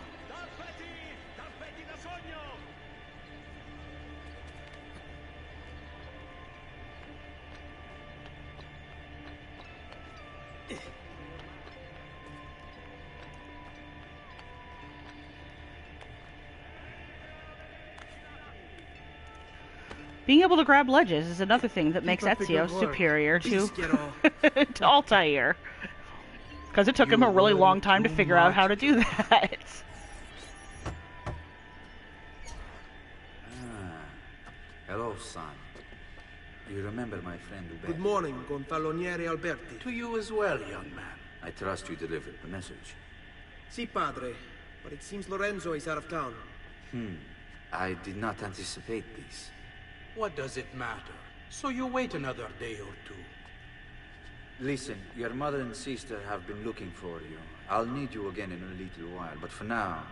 S1: Being able to grab ledges is another thing that makes
S5: up the
S1: Ezio
S5: good work.
S1: superior to,
S5: Biscuero.
S1: to Altair. Because it took him a really long time to figure out how to do that.
S13: Hello, son. You remember my friend Uber?
S5: Good morning, Gonfaloniere Alberti.
S14: To you as well, young man.
S13: I trust you delivered the message.
S5: Si, padre. But it seems Lorenzo is out of town.
S13: I did not anticipate this.
S14: What does it matter? So you wait another day or two.
S13: Listen, your mother and sister have been looking for you. I'll need you again in a little while, but for now,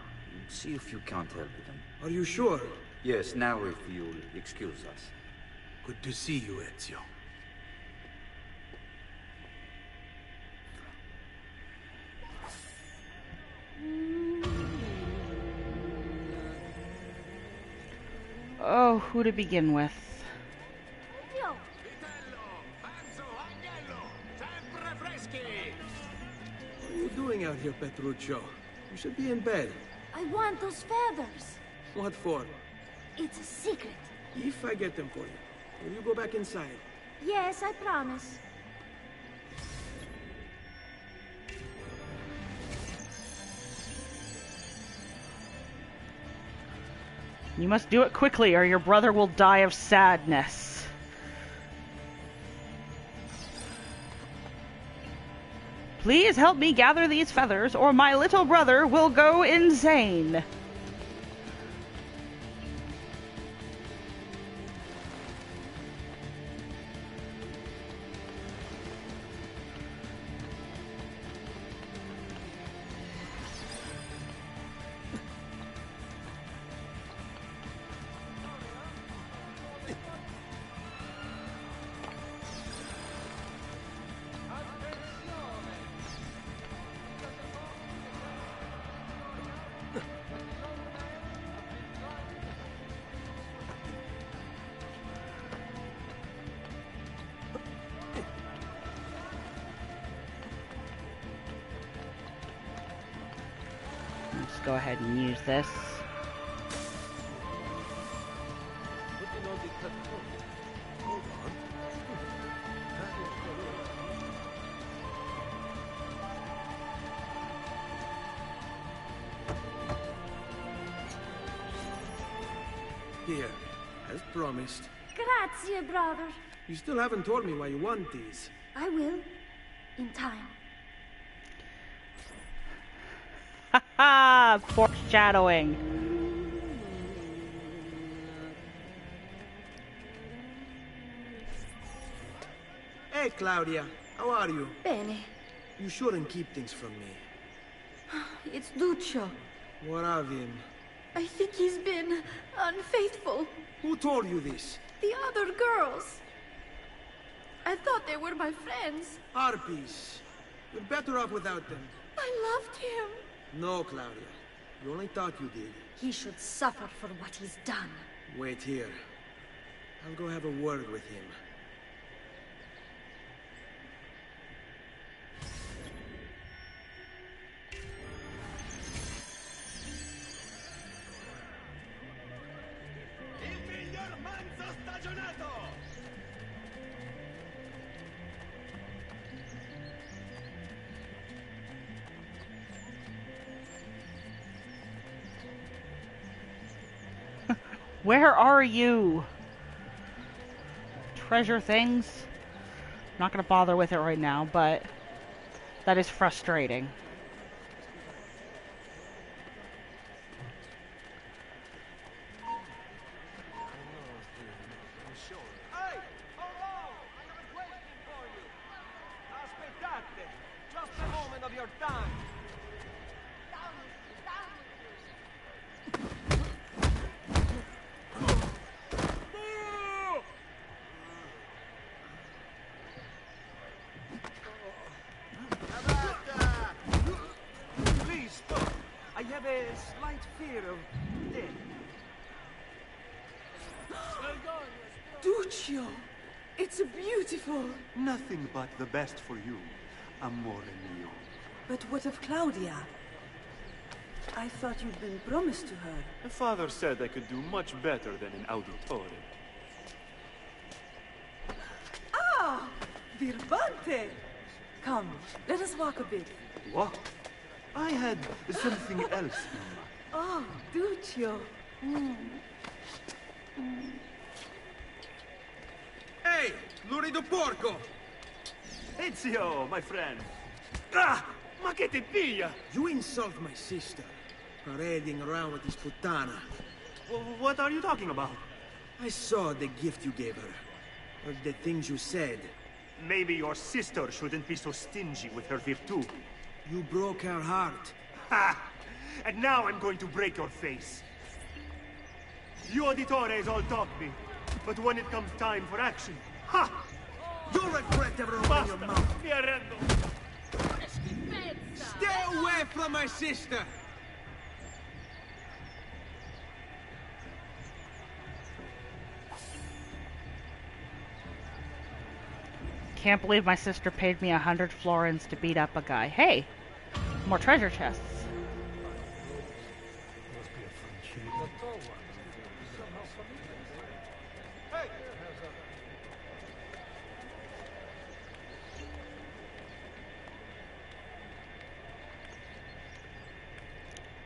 S13: see if you can't help them.
S5: Are you sure?
S13: Yes, now if you'll excuse us.
S14: Good to see you, Ezio.
S1: Oh, who to begin with?
S5: What are you doing out here, Petruccio? You should be in bed.
S15: I want those feathers.
S5: What for?
S15: It's a secret.
S5: If I get them for you, will you go back inside?
S15: Yes, I promise.
S1: You must do it quickly, or your brother will die of sadness. Please help me gather these feathers, or my little brother will go insane. Let's go ahead and use this.
S5: Here, as promised.
S15: Grazie, brother.
S5: You still haven't told me why you want these.
S15: I will. In time.
S1: Haha! Foreshadowing.
S5: Hey, Claudia. How are you?
S15: Bene.
S5: You shouldn't keep things from me.
S15: It's Duccio.
S5: What of him?
S15: I think he's been unfaithful.
S5: Who told you this?
S15: The other girls. I thought they were my friends.
S5: Harpies. You're better off without them.
S15: I loved him.
S5: No, Claudia. You only thought you did.
S15: He should suffer for what he's done.
S5: Wait here. I'll go have a word with him.
S1: Where are you? Treasure things? I'm not gonna bother with it right now, but that is frustrating.
S11: Hey! Hello! I have been waiting for you! Aspettate! Just a moment of your time! Please stop! I have a slight fear of death.
S9: Duccio! It's beautiful!
S16: Nothing but the best for you, amore mio.
S9: But what of Claudia? I thought you'd been promised to her.
S16: The father said I could do much better than an Auditore.
S17: ImpureTale. Come, let us walk a bit.
S16: What? I had something else in mind.
S17: Oh, Duccio.
S5: Hey, lurido porco!
S16: Ezio, my friend. Ah! Ma che ti piglia?
S5: You insult my sister, parading around with this putana.
S16: What are you talking about?
S5: I saw the gift you gave her. Or the things you said.
S16: Maybe your sister shouldn't be so stingy with her virtù.
S5: You broke her heart.
S16: Ha! And now I'm going to break your face. You Auditores all taught me, but when it comes time for action, ha!
S5: You'll regret ever opening your mouth.
S16: Mi arrendo.
S5: Stay away from my sister!
S1: Can't believe my sister paid me 100 florins to beat up a guy. Hey, more treasure chests.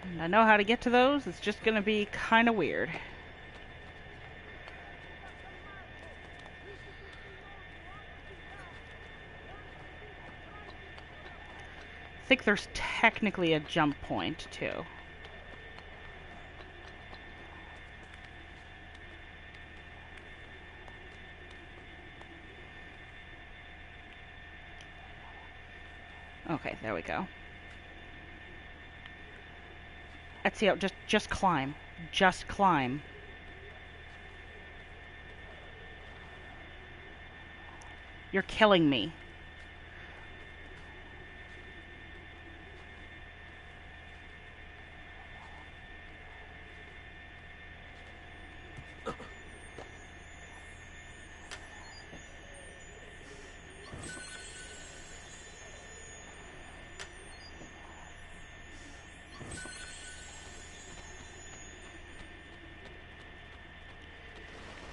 S1: And I know how to get to those. It's just gonna be kind of weird. I think there's technically a jump point too. Okay, there we go. Ezio, just climb. Just climb. You're killing me.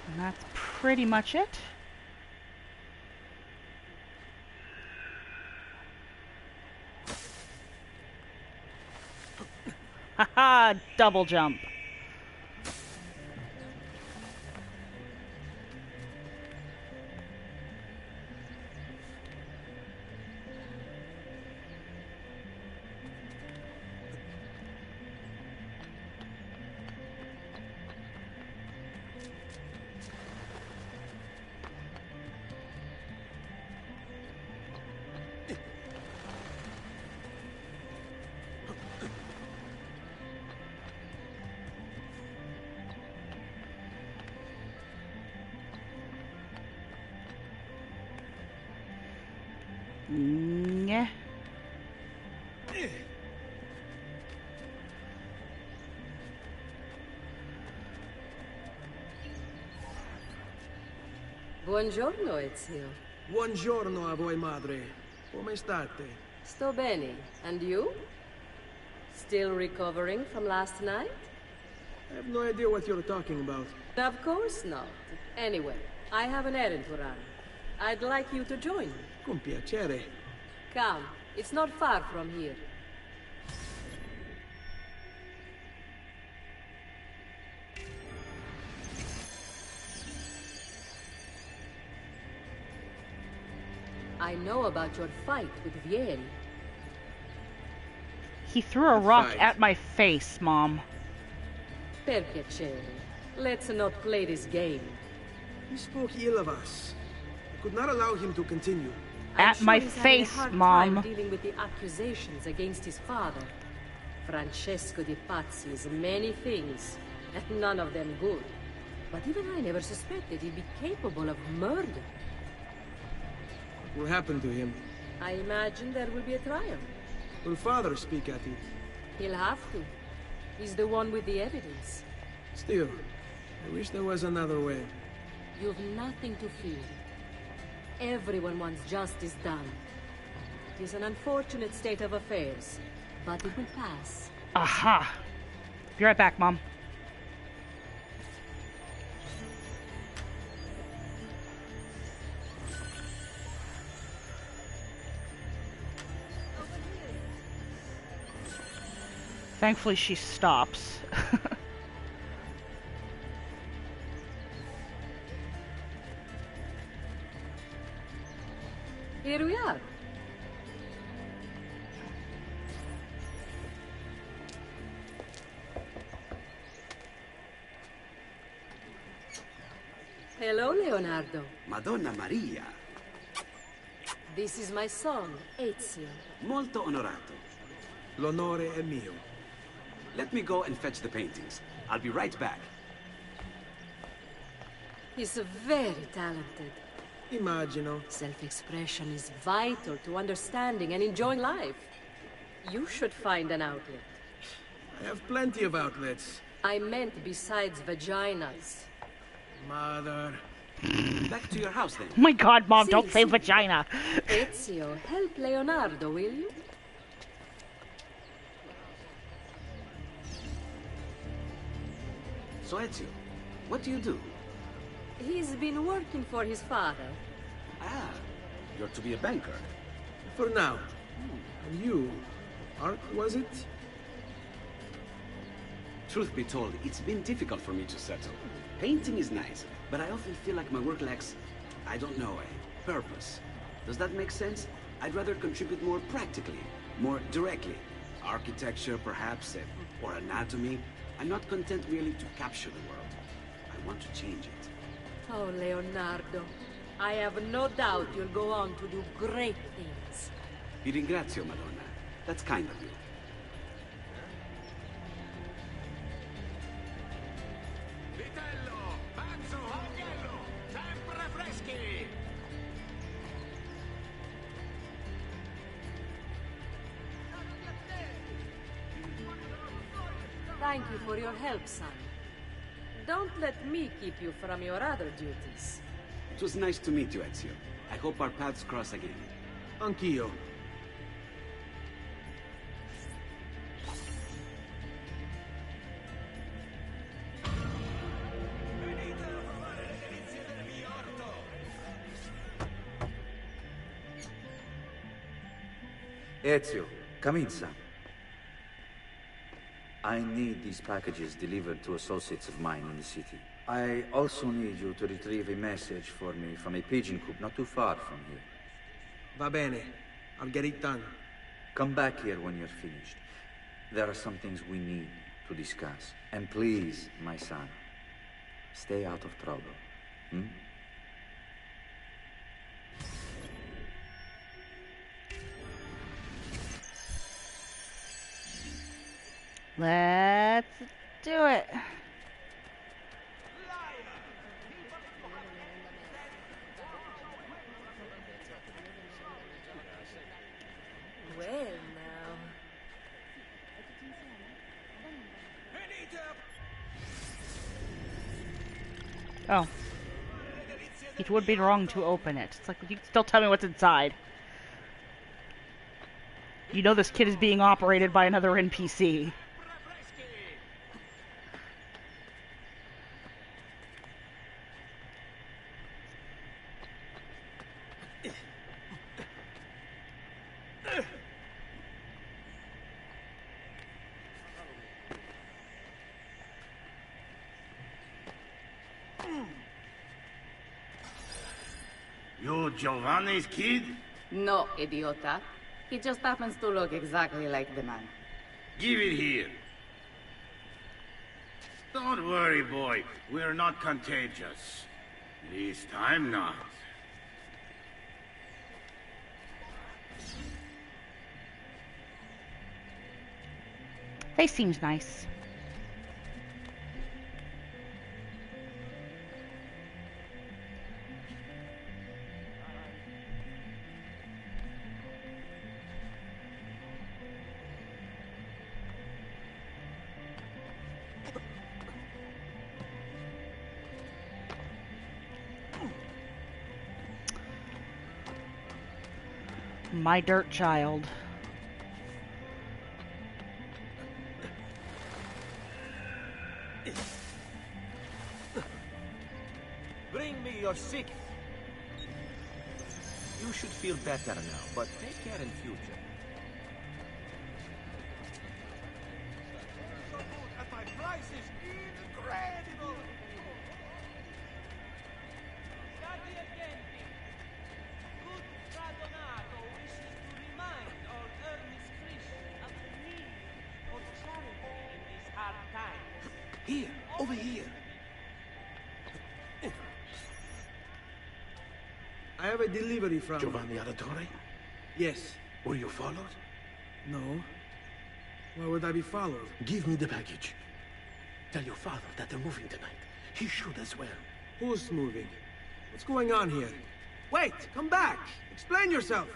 S1: And that's pretty much it. Haha, double jump. Yeah.
S18: Buongiorno, Ezio.
S5: Buongiorno a voi, madre. Come state?
S18: Sto bene. And you? Still recovering from last night?
S5: I have no idea what you're talking about.
S18: Of course not. Anyway, I have an errand to run. I'd like you to join me.
S5: Con piacere.
S18: Come, it's not far from here. I know about your fight with Vieri.
S1: He threw a rock at my face, Mom.
S18: Per piacere. Let's not play this game.
S5: He spoke ill of us. I could not allow him to continue.
S1: At my face, Mom.
S18: Dealing with the accusations against his father. Francesco di Pazzi is many things, and none of them good. But even I never suspected he'd be capable of murder.
S5: What will happen to him?
S18: I imagine there will be a trial.
S5: Will father speak at it?
S18: He'll have to. He's the one with the evidence.
S5: Still, I wish there was another way.
S18: You've nothing to fear. Everyone wants justice done. It is an unfortunate state of affairs, but it will pass.
S1: Aha! Be right back, Mom. Thankfully she stops.
S18: Here we are. Hello, Leonardo.
S19: Madonna Maria.
S18: This is my son, Ezio.
S19: Molto onorato.
S5: L'onore è mio.
S19: Let me go and fetch the paintings. I'll be right back.
S18: He's very talented.
S5: Immagino.
S18: Self-expression is vital to understanding and enjoying life. You should find an outlet.
S5: I have plenty of outlets.
S18: I meant besides vaginas.
S5: Mother.
S19: Back to your house, then.
S1: Oh my god, Mom, don't say vagina.
S18: Ezio, help Leonardo, will you?
S19: So, Ezio, what do you do?
S18: He's been working for his father.
S19: Ah, you're to be a banker.
S5: For now. And you? Art, was it?
S19: Truth be told, it's been difficult for me to settle. Painting is nice, but I often feel like my work lacks, I don't know, a purpose. Does that make sense? I'd rather contribute more practically, more directly. Architecture, perhaps, or anatomy. I'm not content merely to capture the world. I want to change it.
S18: Oh, Leonardo. I have no doubt you'll go on to do great things.
S19: Vi ringrazio, Madonna. That's kind of you.
S6: Vitello, Panzo, Augello, sempre freschi!
S18: Thank you for your help, son. Don't let me keep you from your other duties.
S19: It was nice to meet you, Ezio. I hope our paths cross again.
S5: Anch'io.
S13: Ezio, come in, son. I need these packages delivered to associates of mine in the city. I also need you to retrieve a message for me from a pigeon coop not too far from here.
S5: Va bene. I'll get it done.
S13: Come back here when you're finished. There are some things we need to discuss. And please, my son, stay out of trouble. Hmm?
S1: Let's do it.
S4: Well, now.
S1: Oh. It would be wrong to open it. It's like, you can still tell me what's inside. You know this kid is being operated by another NPC.
S6: You Giovanni's kid?
S20: No, idiota. He just happens to look exactly like the man.
S6: Give it here. Don't worry, boy. We're not contagious. This time not.
S1: Face seems nice. My dirt child.
S11: Bring me your sick. You should feel better now, but take care in future.
S14: Here, over here.
S5: I have a delivery from...
S14: Giovanni Auditore?
S5: Yes.
S14: Were you followed?
S5: No. Why would I be followed?
S14: Give me the package. Tell your father that they're moving tonight. He should as well.
S5: Who's moving? What's going on here? Wait! Come back! Explain yourself!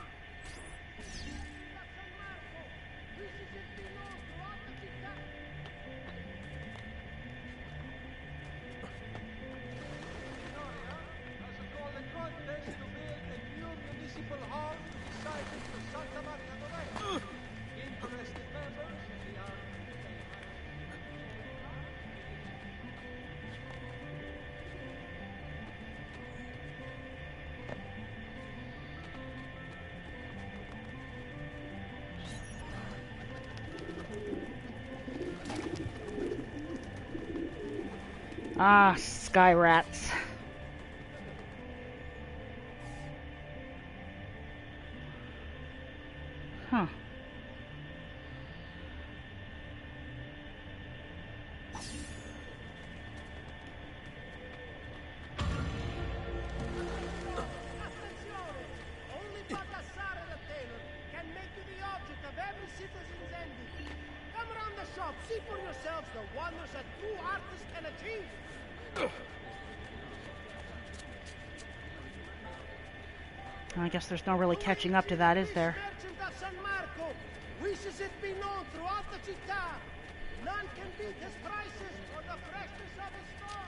S1: Ah, sky rats. Huh.
S11: See for yourselves the wonders that true artists can achieve.
S1: I guess there's no really catching up to that, is there?
S11: Merchant of San Marco wishes it be known throughout the città. None can beat his prices or the freshness of his store.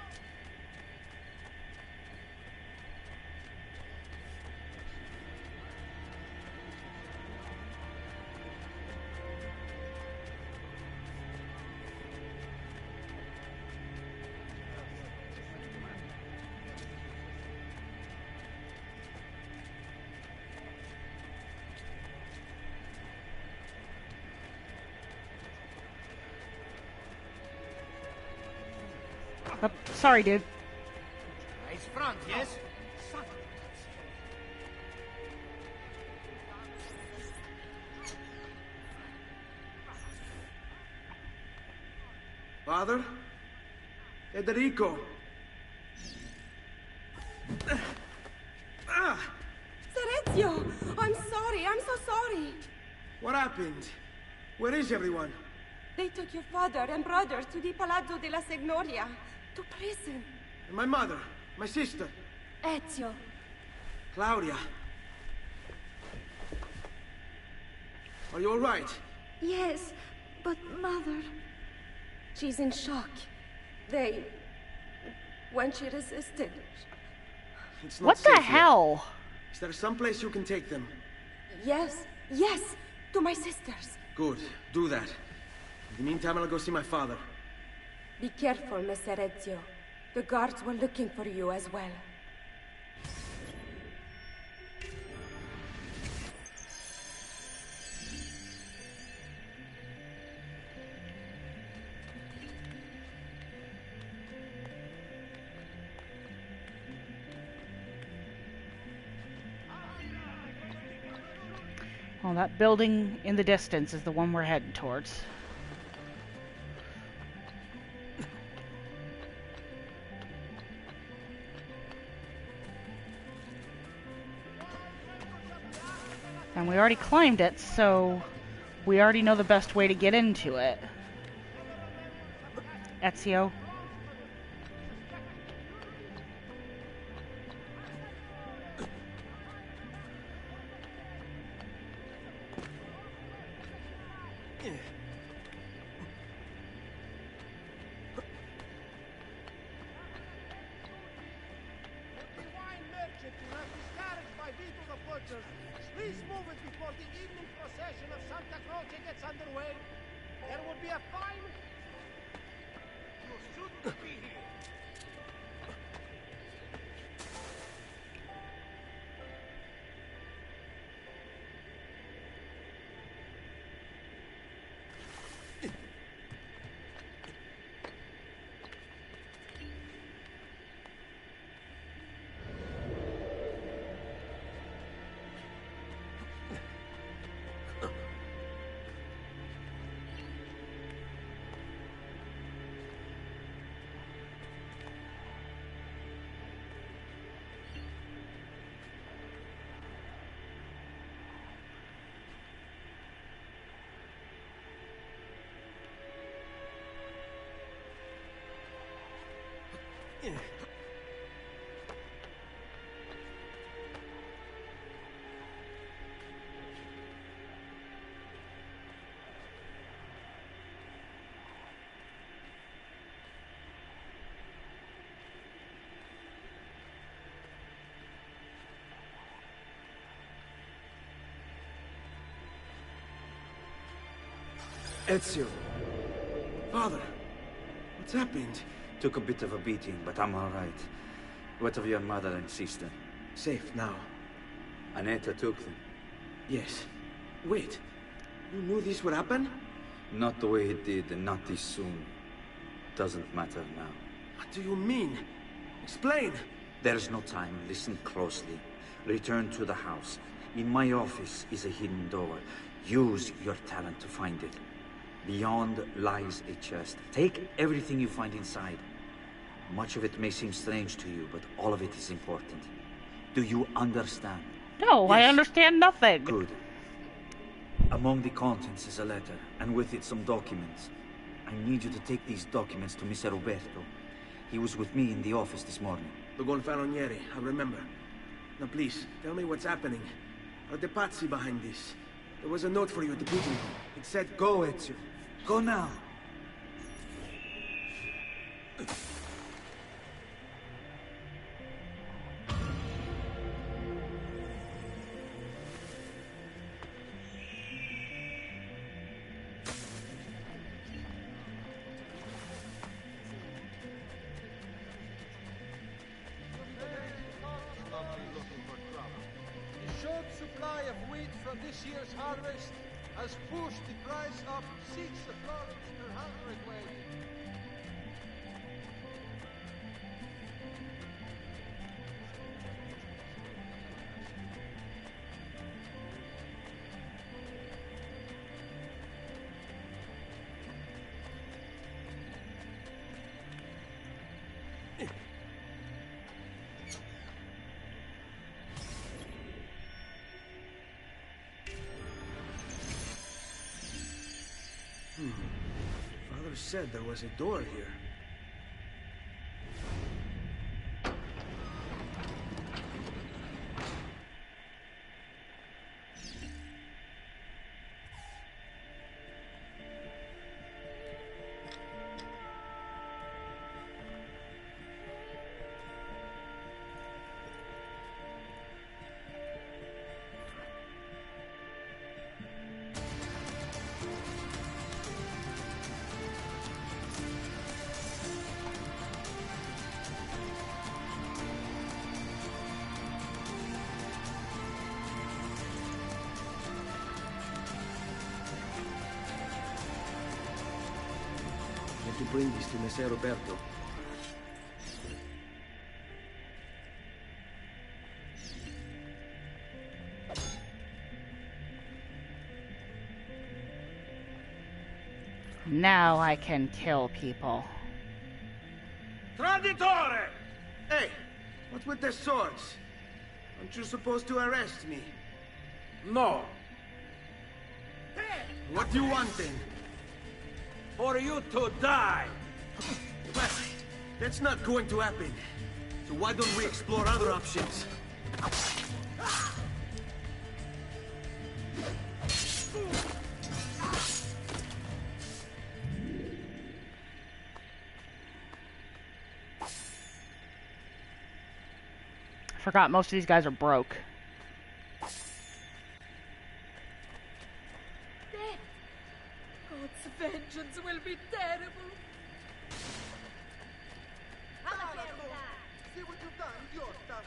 S1: Oh, sorry, dude.
S11: Nice front, yes?
S5: Father? Federico!
S15: Ezio! I'm sorry, I'm so sorry.
S5: What happened? Where is everyone?
S15: They took your father and brothers to the Palazzo della Signoria, to prison.
S5: And my mother, my sister,
S15: Ezio.
S5: Claudia. Are you all right?
S15: Yes, but Mother... She's in shock. When she resisted...
S5: It's not
S1: What
S5: safe
S1: the
S5: here.
S1: hell?
S5: Is there some place you can take them?
S15: Yes, to my sisters.
S5: Good, do that. In the meantime, I'll go see my father.
S15: Be careful, Messer Ezio. The guards were looking for you as well.
S1: Well, that building in the distance is the one we're heading towards. And we already climbed it, so we already know the best way to get into it. Ezio.
S11: Please move it before the evening procession of Santa Croce gets underway. There will be a fine... You shouldn't be here.
S5: Ezio. Father, what's happened?
S13: Took a bit of a beating, but I'm all right. What of your mother and sister?
S5: Safe now.
S13: Aneta took them.
S5: Yes. Wait. You knew this would happen?
S13: Not the way it did, and not this soon. Doesn't matter now.
S5: What do you mean? Explain!
S13: There's no time. Listen closely. Return to the house. In my office is a hidden door. Use your talent to find it. Beyond lies a chest. Take everything you find inside. Much of it may seem strange to you, but all of it is important. Do you understand?
S1: No, yes. I understand nothing.
S13: Good. Among the contents is a letter, and with it some documents. I need you to take these documents to Mr. Roberto. He was with me in the office this morning.
S5: The Gonfaloniere, I remember. Now please, tell me what's happening. Are the Pazzi behind this? There was a note for you at the meeting. It said, go, Ezio.
S13: Go now.
S21: This year's harvest has pushed the price up 6 florins per hundredweight.
S5: Father said there was a door here. To bring this to Messer Roberto.
S1: Now I can kill people.
S5: Traditore! Hey, what's with the swords? Aren't you supposed to arrest me?
S9: No.
S5: What do you want then?
S9: For you to die!
S5: Well, that's not going to happen. So why don't we explore other options?
S1: I forgot most of these guys are broke.
S15: God's vengeance will be terrible.
S21: See what you've done, idiota!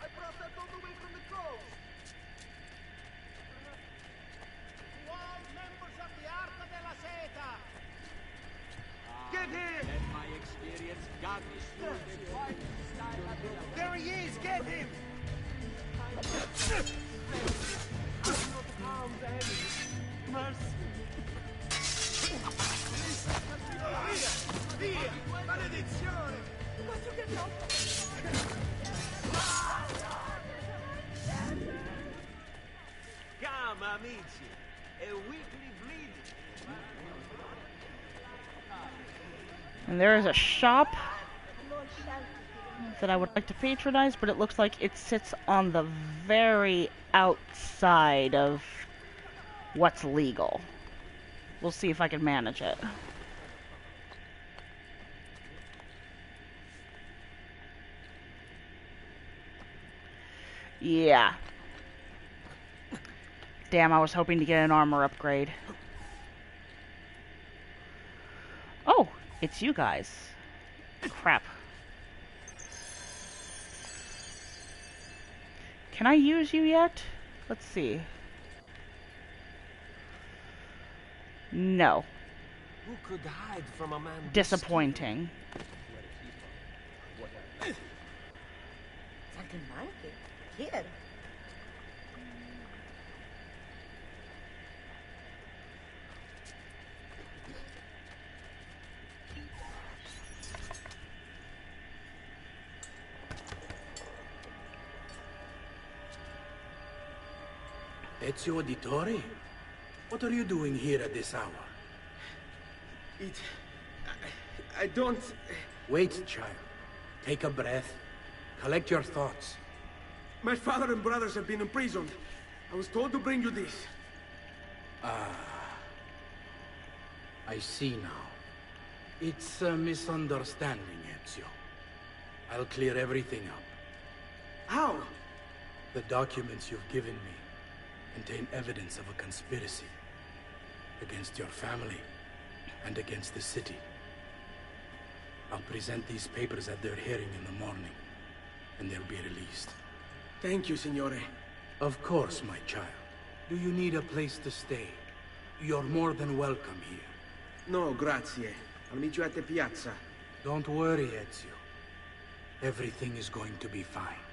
S21: I brought that all the way from the coast! To all members of the Arca della Seta!
S5: Get him!
S11: Let my experience guide me through the fighting style of the...
S21: There he is! Get him!
S11: Mercy!
S21: Via! Maledizione!
S11: Come, amici! A weekly bleeding!
S1: And there is a shop that I would like to patronize, but it looks like it sits on the very outside of what's legal. We'll see if I can manage it. Yeah. Damn, I was hoping to get an armor upgrade. It's you guys. Crap. Can I use you yet? Let's see. No.
S11: Who could hide from a man?
S1: Disappointing.
S3: Fucking monkey. Kid.
S22: Ezio Auditore? What are you doing here at this hour?
S5: I don't...
S22: Wait, child. Take a breath. Collect your thoughts.
S5: My father and brothers have been imprisoned. I was told to bring you this.
S22: Ah. I see now. It's a misunderstanding, Ezio. I'll clear everything up.
S5: How?
S22: The documents you've given me contain evidence of a conspiracy against your family and against the city. I'll present these papers at their hearing in the morning, and they'll be released.
S5: Thank you, Signore.
S22: Of course, my child. Do you need a place to stay? You're more than welcome here.
S5: No, grazie. I'll meet you at the piazza.
S22: Don't worry, Ezio. Everything is going to be fine.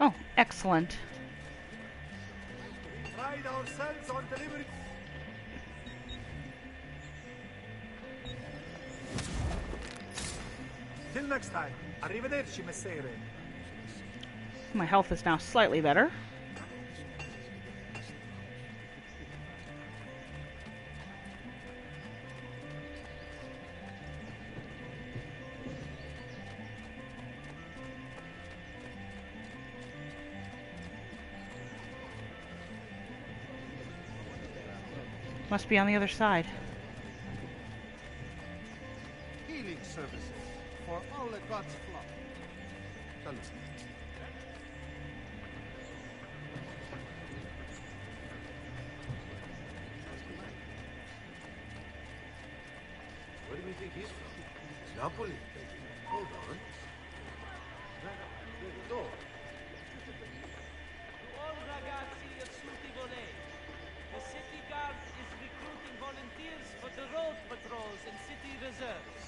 S1: Oh, excellent.
S16: Pride ourselves on delivery. Till next time. Arrivederci, messere.
S1: My health is now slightly better. Must be on the other side.
S21: Healing services for all the gods' flock. Salute.
S14: Where do we think he's from? Napoli. Hold on. No.
S11: All ragazzi of Sutivole. The city guard is recruiting volunteers for the road patrols and city reserves.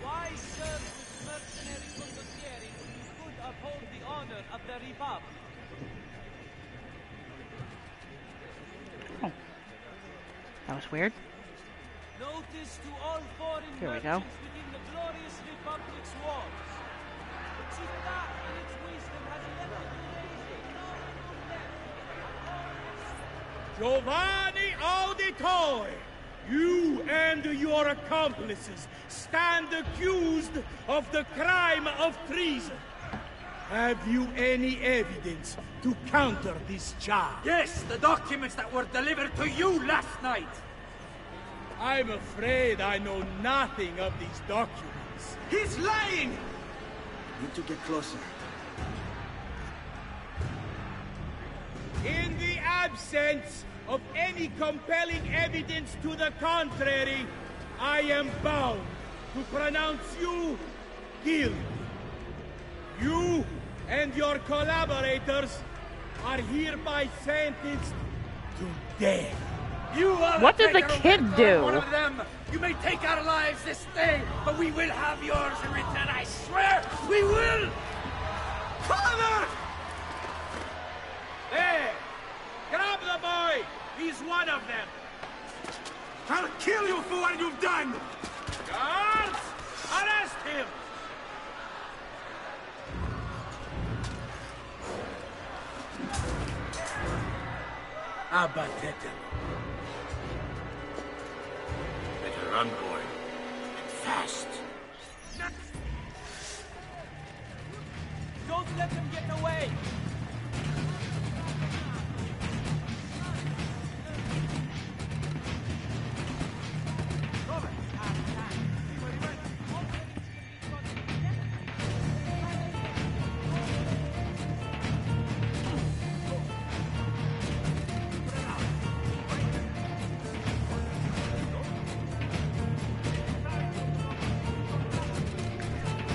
S11: Why serve with mercenary condottieri when you could uphold the honor of the Republic?
S1: Oh. That was weird.
S11: Notice to all foreign
S1: Here we go.
S11: merchants within the glorious Republic's walls. The città in its wisdom has elected today
S23: Giovanni Auditore, you and your accomplices stand accused of the crime of treason. Have you any evidence to counter this charge?
S24: Yes, the documents that were delivered to you last night.
S23: I'm afraid I know nothing of these documents.
S5: He's lying!
S10: Need to get closer.
S23: In the absence of any compelling evidence to the contrary, I am bound to pronounce you guilty. You and your collaborators are hereby sentenced to death.
S24: You are
S1: What did the
S24: taker of
S1: kid
S24: that
S1: do?
S24: One of them. You may take our lives this day, but we will have yours in return. I swear, we will.
S5: Father!
S23: There! Grab the boy! He's one of them!
S5: I'll kill you for what you've done!
S23: Guards! Arrest him!
S22: Abatete.
S6: Better run, boy. And fast.
S11: Don't let them get away!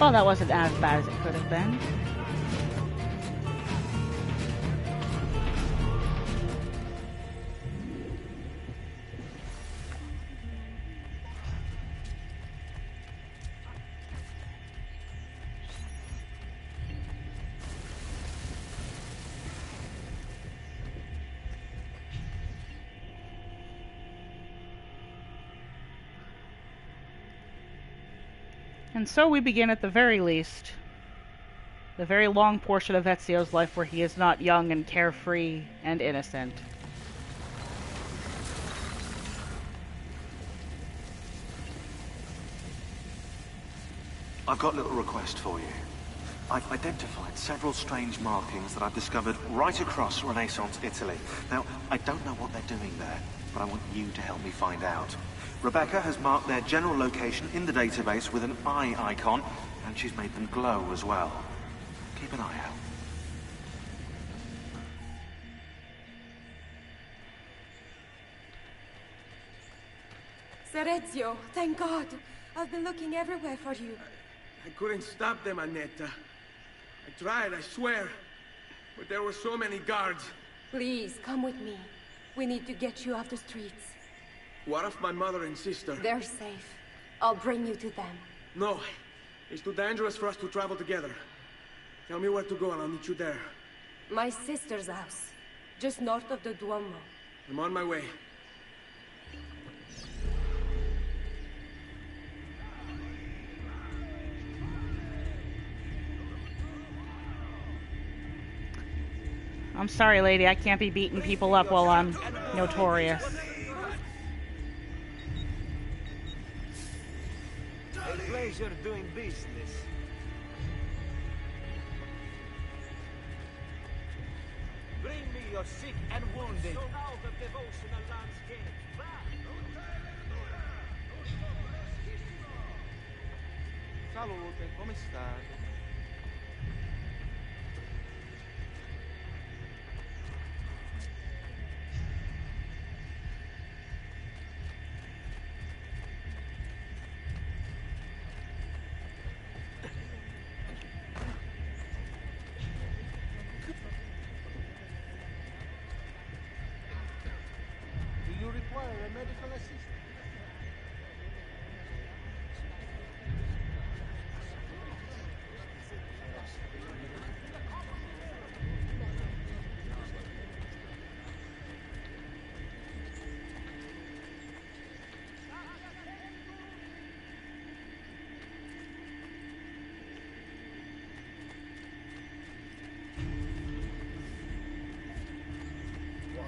S1: Well, that wasn't as bad as it could have been. And so we begin at the very least, the very long portion of Ezio's life where he is not young and carefree and innocent.
S2: I've got a little request for you. I've identified several strange markings that I've discovered right across Renaissance Italy. Now, I don't know what they're doing there, but I want you to help me find out. Rebecca has marked their general location in the database with an eye icon, and she's made them glow as well. Keep an eye out.
S17: Ser Ezio, thank God. I've been looking everywhere for you.
S5: I couldn't stop them, Annetta. I tried, I swear. But there were so many guards.
S17: Please, come with me. We need to get you off the streets.
S5: What of my mother and sister?
S17: They're safe. I'll bring you to them.
S5: No. It's too dangerous for us to travel together. Tell me where to go and I'll meet you there.
S17: My sister's house. Just north of the Duomo.
S5: I'm on my way.
S1: I'm sorry, lady, I can't be beating people up while I'm notorious.
S11: A pleasure doing business. Bring me your sick and wounded. So now the devotional landscape.
S21: Salute, come state? Do you require a medical assistant?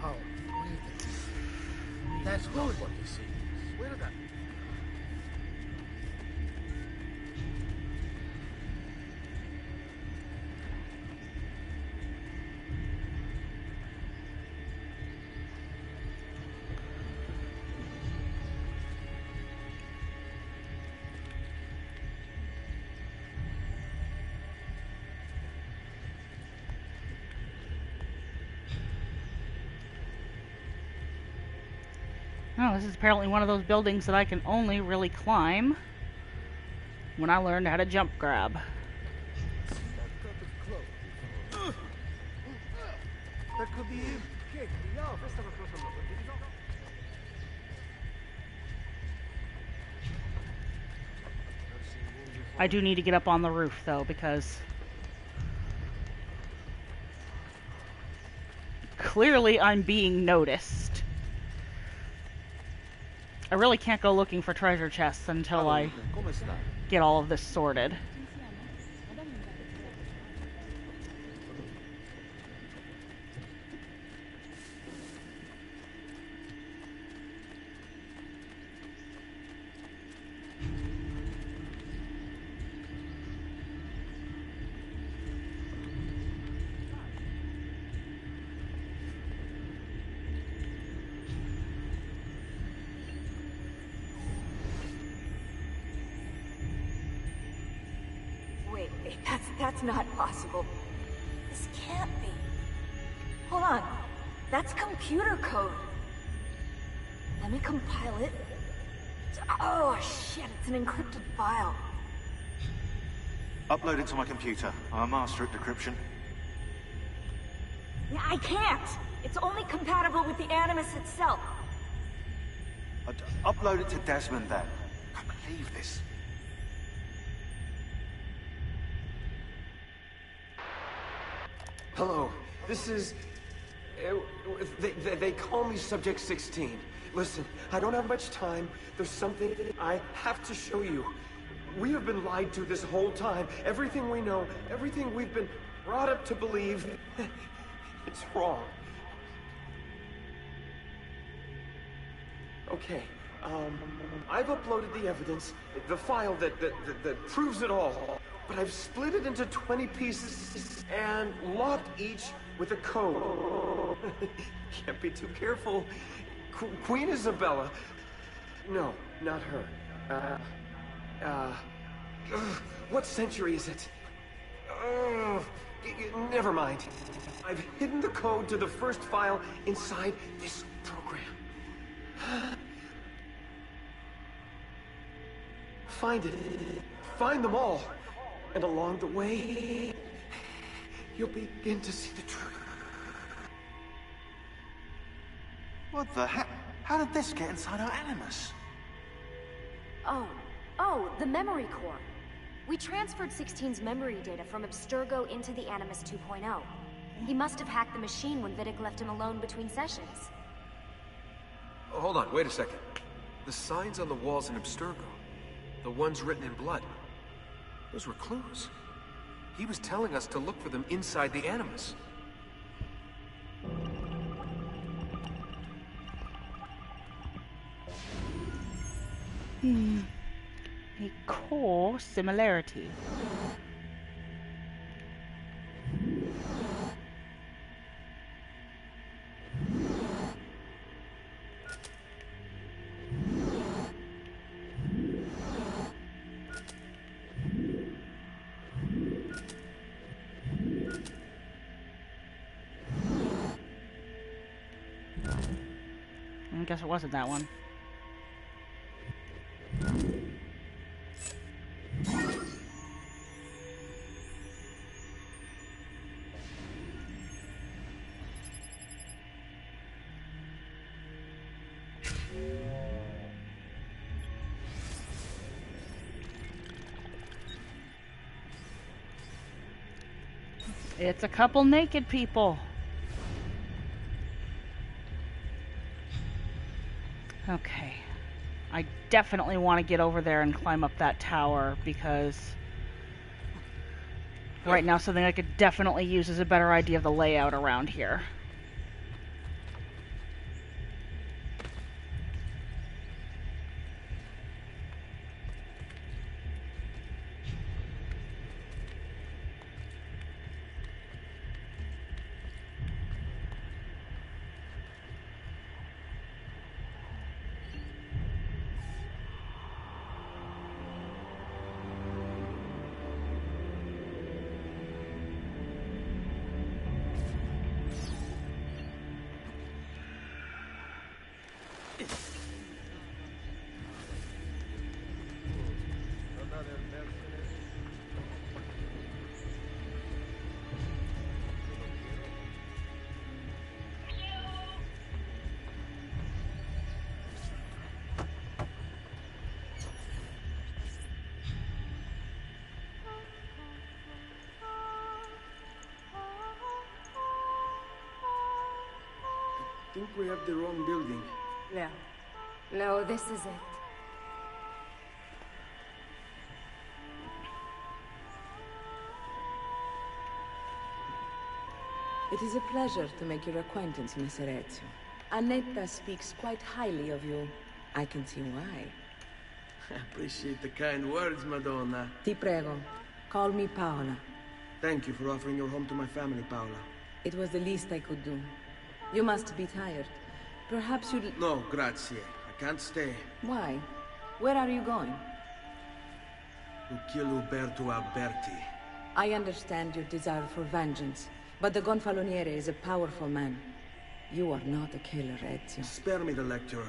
S21: Wow, that's good. What you see. Swear to God.
S1: Oh, this is apparently one of those buildings that I can only really climb when I learned how to jump grab.
S21: That could be him.
S1: I do need to get up on the roof, though, because clearly I'm being noticed. I really can't go looking for treasure chests until I get all of this sorted.
S4: Wait, that's not possible. This can't be. Hold on. That's computer code. Let me compile it. Oh, shit, it's an encrypted file.
S2: Upload it to my computer. I'm a master at decryption.
S4: Yeah, I can't! It's only compatible with the Animus itself.
S2: Upload it to Desmond then. I can't believe this.
S9: Hello, this is... They call me Subject 16. Listen, I don't have much time. There's something I have to show you. We have been lied to this whole time. Everything we know, everything we've been brought up to believe, it's wrong. Okay, I've uploaded the evidence, the file that proves it all. But I've split it into 20 pieces and locked each with a code. Can't be too careful. Queen Isabella. No, not her. What century is it? Never mind. I've hidden the code to the first file inside this program. Find it. Find them all. And along the way, you'll begin to see the truth.
S2: What the heck? How did this get inside our Animus?
S7: Oh, the memory core. We transferred 16's memory data from Abstergo into the Animus 2.0. He must have hacked the machine when Vidic left him alone between sessions.
S8: Oh, hold on, wait a second. The signs on the walls in Abstergo, the ones written in blood, those were clues. He was telling us to look for them inside the Animus.
S1: A core similarity. I guess it wasn't that one. It's a couple naked people. Okay. I definitely want to get over there and climb up that tower because right now something I could definitely use is a better idea of the layout around here.
S9: I think we have the wrong building.
S20: No, this is it.
S12: It is a pleasure to make your acquaintance, Miss Ezio. Annetta speaks quite highly of you. I can see why.
S9: I appreciate the kind words, Madonna.
S12: Ti prego. Call me Paola.
S9: Thank you for offering your home to my family, Paola.
S12: It was the least I could do. You must be tired. Perhaps you'd...
S9: No, grazie. I can't stay.
S12: Why? Where are you going?
S9: To kill Uberto Alberti.
S12: I understand your desire for vengeance, but the Gonfaloniere is a powerful man. You are not a killer, Ezio.
S9: Spare me the lecture.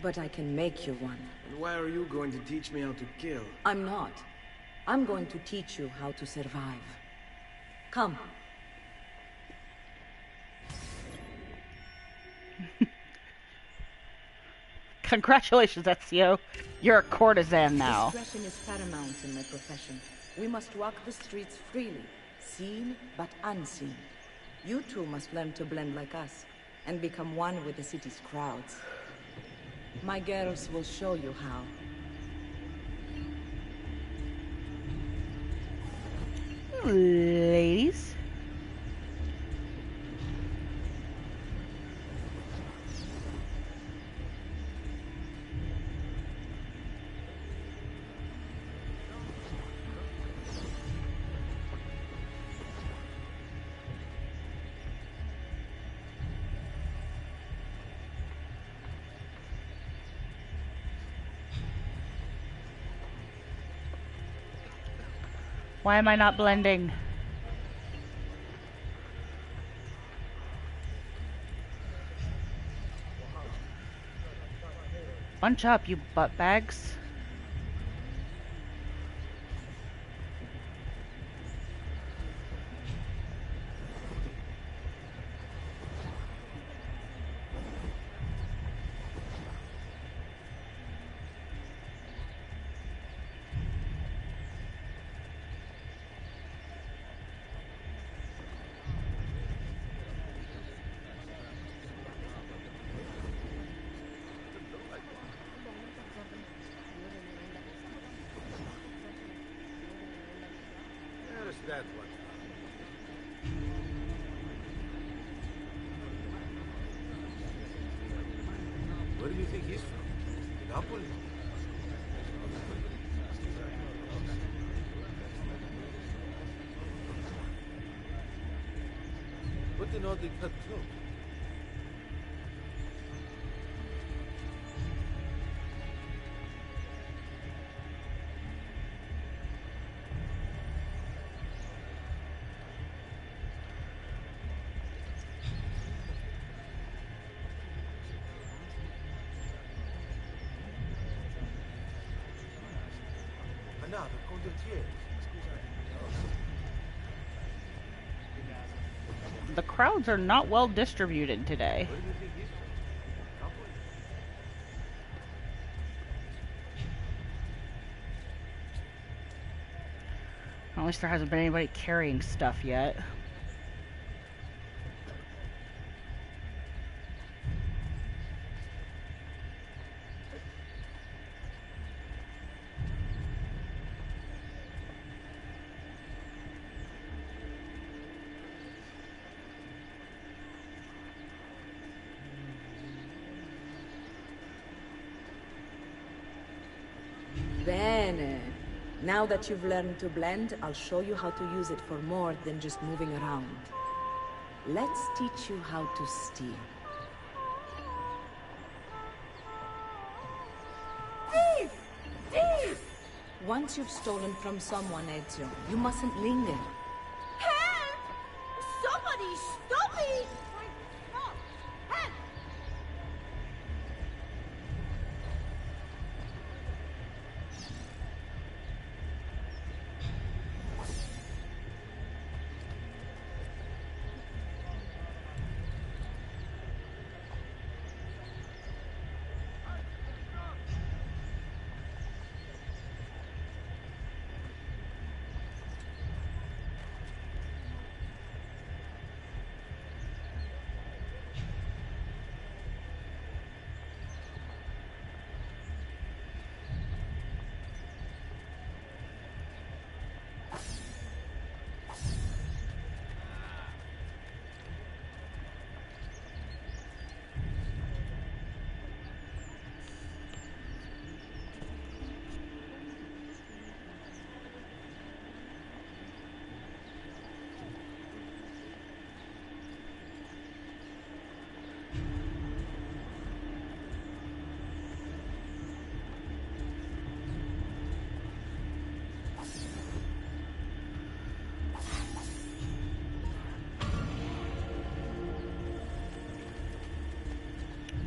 S12: But I can make you one.
S9: And why are you going to teach me how to kill?
S12: I'm not. I'm going to teach you how to survive. Come.
S1: Congratulations, Ezio. You're a courtesan now.
S12: Discretion is paramount in my profession. We must walk the streets freely, seen but unseen. You too must learn to blend like us, and become one with the city's crowds. My girls will show you how.
S1: Ladies. Why am I not blending? Bunch up, you butt bags.
S6: There's that one. Where do you think he's from? Napoli? What an oddly cut cloak. Another condottiere.
S1: The crowds are not well distributed today.
S6: Where do you think he's from? Napoli?
S1: At least there hasn't been anybody carrying stuff yet.
S12: Bene. Now that you've learned to blend, I'll show you how to use it for more than just moving around. Let's teach you how to steal.
S4: Thief! Thief!
S12: Once you've stolen from someone, Ezio, you mustn't linger.
S4: Help! Somebody stop me! Help! Help!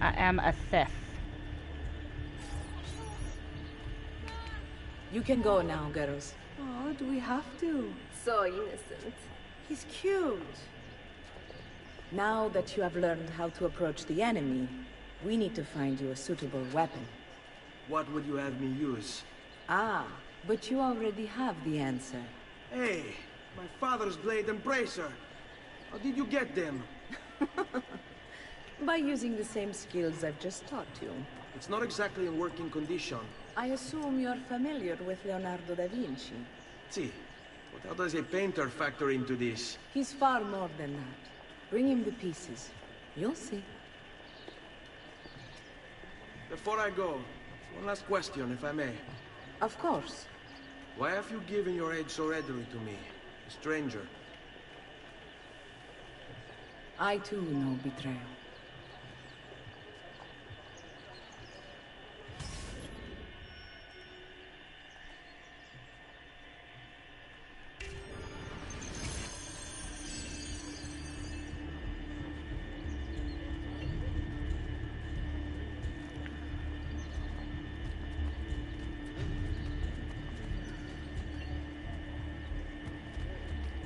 S1: I am a thief.
S12: You can go now, girls. Oh, do we have to?
S3: So innocent.
S12: He's cute. Now that you have learned how to approach the enemy, we need to find you a suitable weapon.
S5: What would you have me use?
S12: Ah, but you already have the answer.
S5: Hey, my father's blade and bracer. How did you get them?
S12: By using the same skills I've just taught you.
S5: It's not exactly in working condition.
S12: I assume you're familiar with Leonardo da Vinci.
S5: See, but how does a painter factor into this?
S12: He's far more than that. Bring him the pieces. You'll see.
S5: Before I go, one last question, if I may.
S12: Of course.
S5: Why have you given your aid so readily to me, a stranger?
S12: I too know betrayal.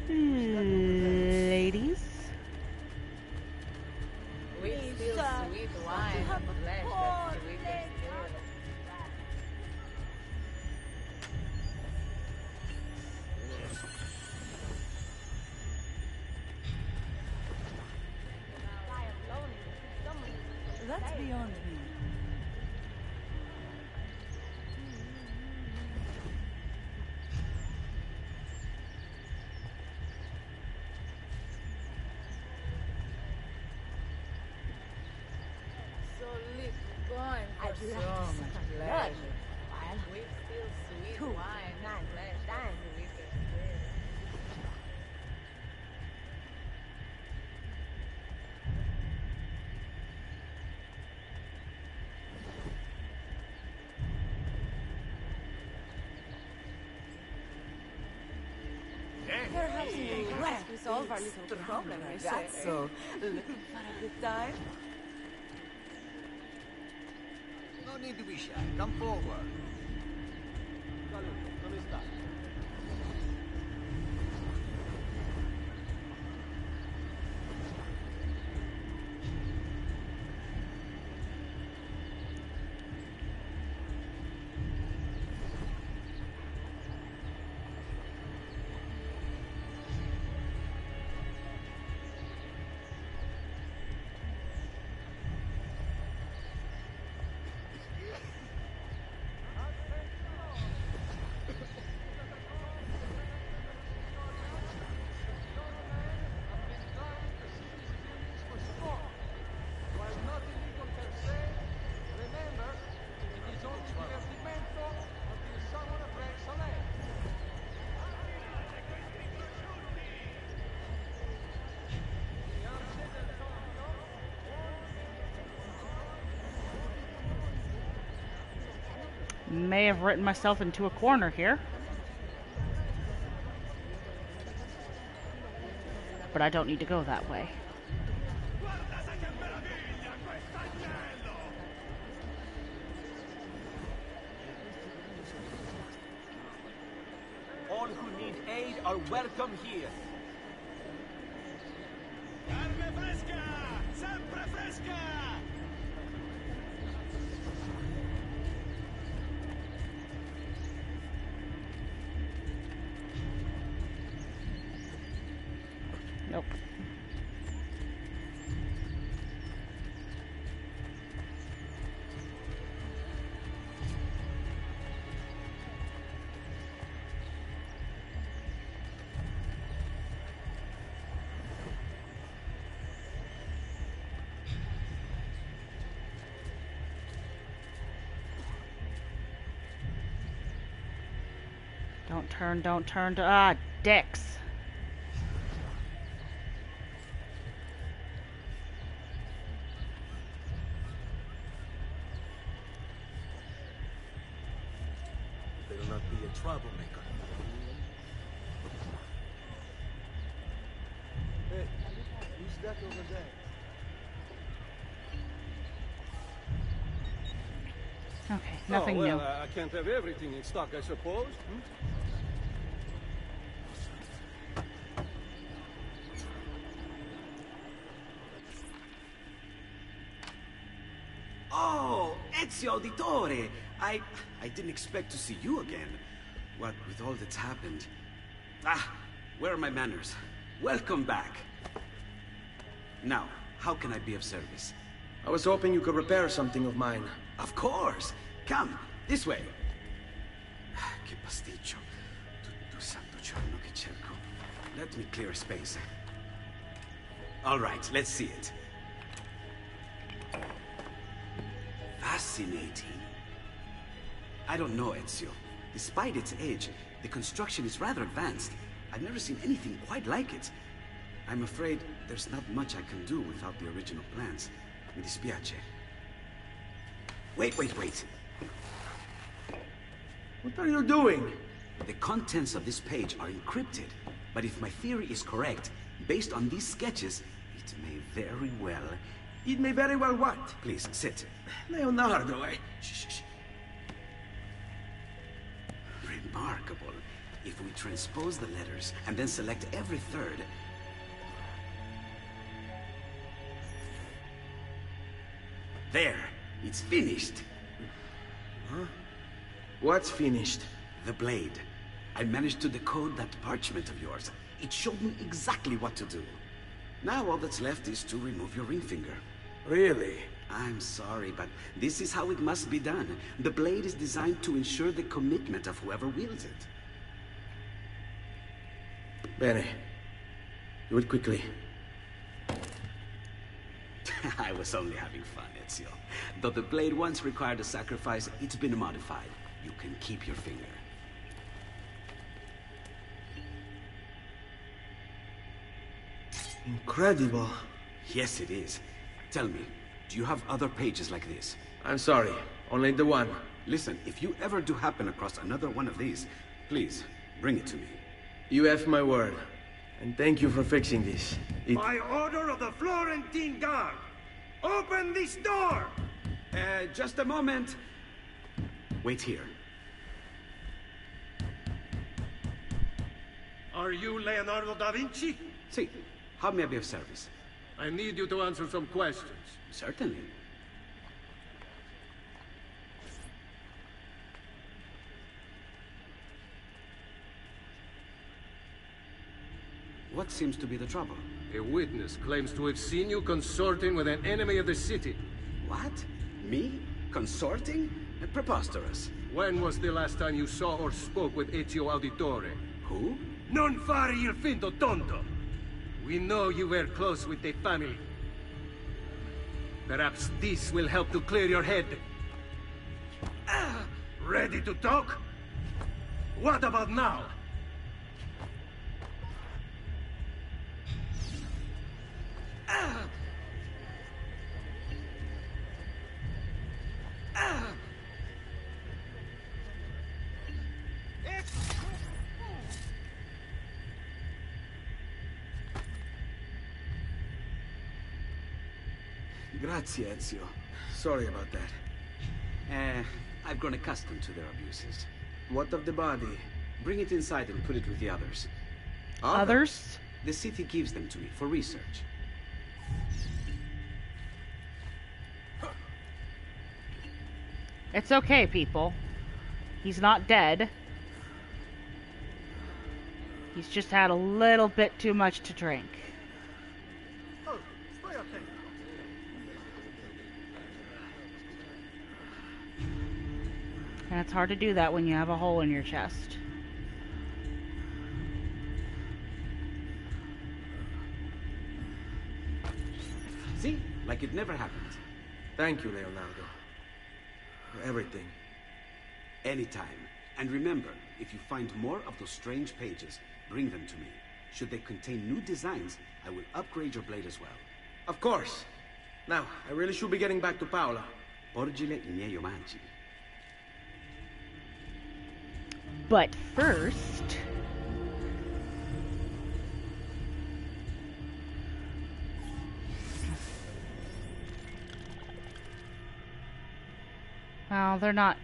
S1: Ladies?
S20: We still sweet wine and flesh that sweetest good.
S12: That's beyond me.
S20: So little going for so much pleasure. We still sweet wine and flesh that sweetest good.
S12: Perhaps you can help us solve our little problem, ragazzo. Looking for a good time?
S21: No need to be shy. Come forward. Come sta?
S1: May have written myself into a corner here. But I don't need to go that way.
S11: All who need aid are welcome here. Carne fresca! Sempre fresca!
S1: Nope. Don't turn. Ah, dicks.
S14: Better not be a troublemaker.
S21: Hey, who's that over there?
S1: Okay, nothing new.
S21: I can't have everything in stock, I suppose.
S13: Ezio Auditore! I didn't expect to see you again. What with all that's happened. Ah, where are my manners? Welcome back. Now, how can I be of service?
S14: I was hoping you could repair something of mine.
S13: Of course! Come, this way! Che pasticcio. Tutto santo giorno che cerco. Let me clear a space. All right, let's see it. Fascinating. I don't know, Ezio. Despite its age, the construction is rather advanced. I've never seen anything quite like it. I'm afraid there's not much I can do without the original plans. Mi dispiace. Wait.
S14: What are you doing?
S13: The contents of this page are encrypted, but if my theory is correct, based on these sketches, it may very well...
S14: It may very well what?
S13: Please, sit.
S14: Leonardo,
S13: Shh. Remarkable. If we transpose the letters and then select every third... There! It's finished!
S14: Huh? What's finished?
S13: The blade. I managed to decode that parchment of yours. It showed me exactly what to do. Now all that's left is to remove your ring finger.
S14: Really?
S13: I'm sorry, but this is how it must be done. The blade is designed to ensure the commitment of whoever wields it.
S14: Bene. Do it quickly.
S13: I was only having fun, Ezio. Though the blade once required a sacrifice, it's been modified. You can keep your finger.
S14: Incredible.
S13: Yes, it is. Tell me, do you have other pages like this?
S14: I'm sorry, only the one.
S13: Listen, if you ever do happen across another one of these, please, bring it to me.
S14: You have my word. And thank you for fixing this.
S16: By order of the Florentine Guard, open this door!
S13: Just a moment. Wait here.
S16: Are you Leonardo da Vinci?
S13: See, how may I be of service?
S16: I need you to answer some questions.
S13: Certainly. What seems to be the trouble?
S16: A witness claims to have seen you consorting with an enemy of the city.
S13: What? Me? Consorting? Preposterous.
S16: When was the last time you saw or spoke with Ezio Auditore?
S13: Who?
S16: Non fare il finto tonto! We know you were close with the family. Perhaps this will help to clear your head. Ready to talk? What about now?
S13: Grazie, Ezio.
S14: Sorry about that.
S13: I've grown accustomed to their abuses.
S14: What of the body?
S13: Bring it inside and put it with the others.
S1: Others?
S13: The city gives them to me for research.
S1: It's okay, people. He's not dead. He's just had a little bit too much to drink. And it's hard to do that when you have a hole in your chest.
S13: See? Like it never happened.
S14: Thank you, Leonardo. For everything.
S13: Anytime. And remember, if you find more of those strange pages, bring them to me. Should they contain new designs, I will upgrade your blade as well.
S14: Of course. Now, I really should be getting back to Paola.
S13: Porgile I miei omaggi.
S1: But first... Well, they're not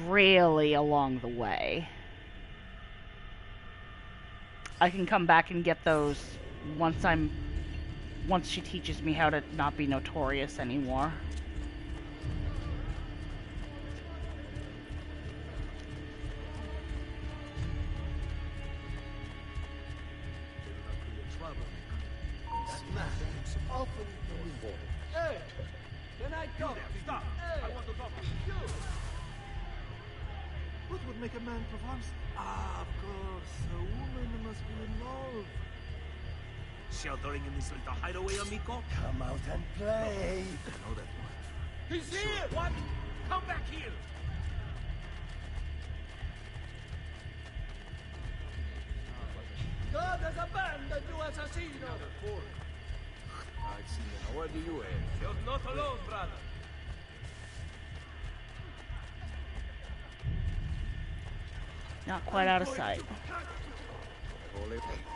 S1: really along the way. I can come back and get those once she teaches me how to not be notorious anymore.
S21: often before. Hey! Can I talk to you?
S11: Stop!
S21: Hey!
S11: I want to talk to you.
S2: What would make a man perform? Ah, of course. A woman must be involved.
S11: Sheltering in this little hideaway, amigo?
S21: Come out and play.
S2: I know that one.
S11: He's here! What? Come back here!
S21: God has abandoned you, assassino!
S6: I've seen it. What do you have?
S11: You're not alone, brother.
S1: Not quite out of sight.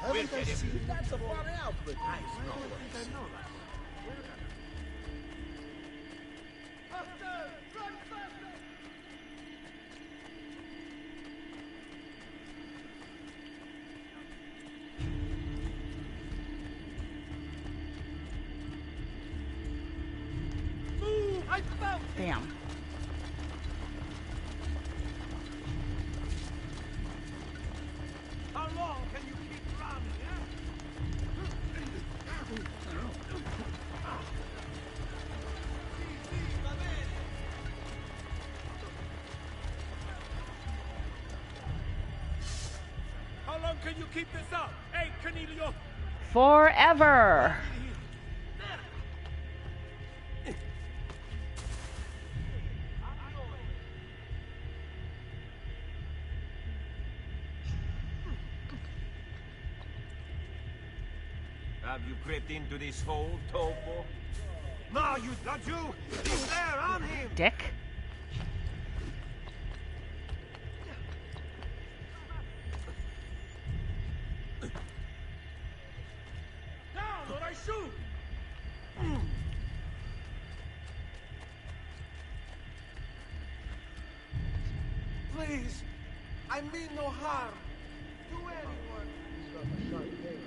S21: Haven't I seen that so far out? But I know
S11: Move! I found him!
S1: Damn.
S11: How long can you keep running, eh? How long can you keep this up? Hey, Cornelio!
S1: Forever.
S11: Have you crept into this hole, Topo? No, not you! He's there, on him!
S1: Dick.
S11: Down or I shoot!
S21: Please, I mean no harm to anyone. He's got a sharp tail.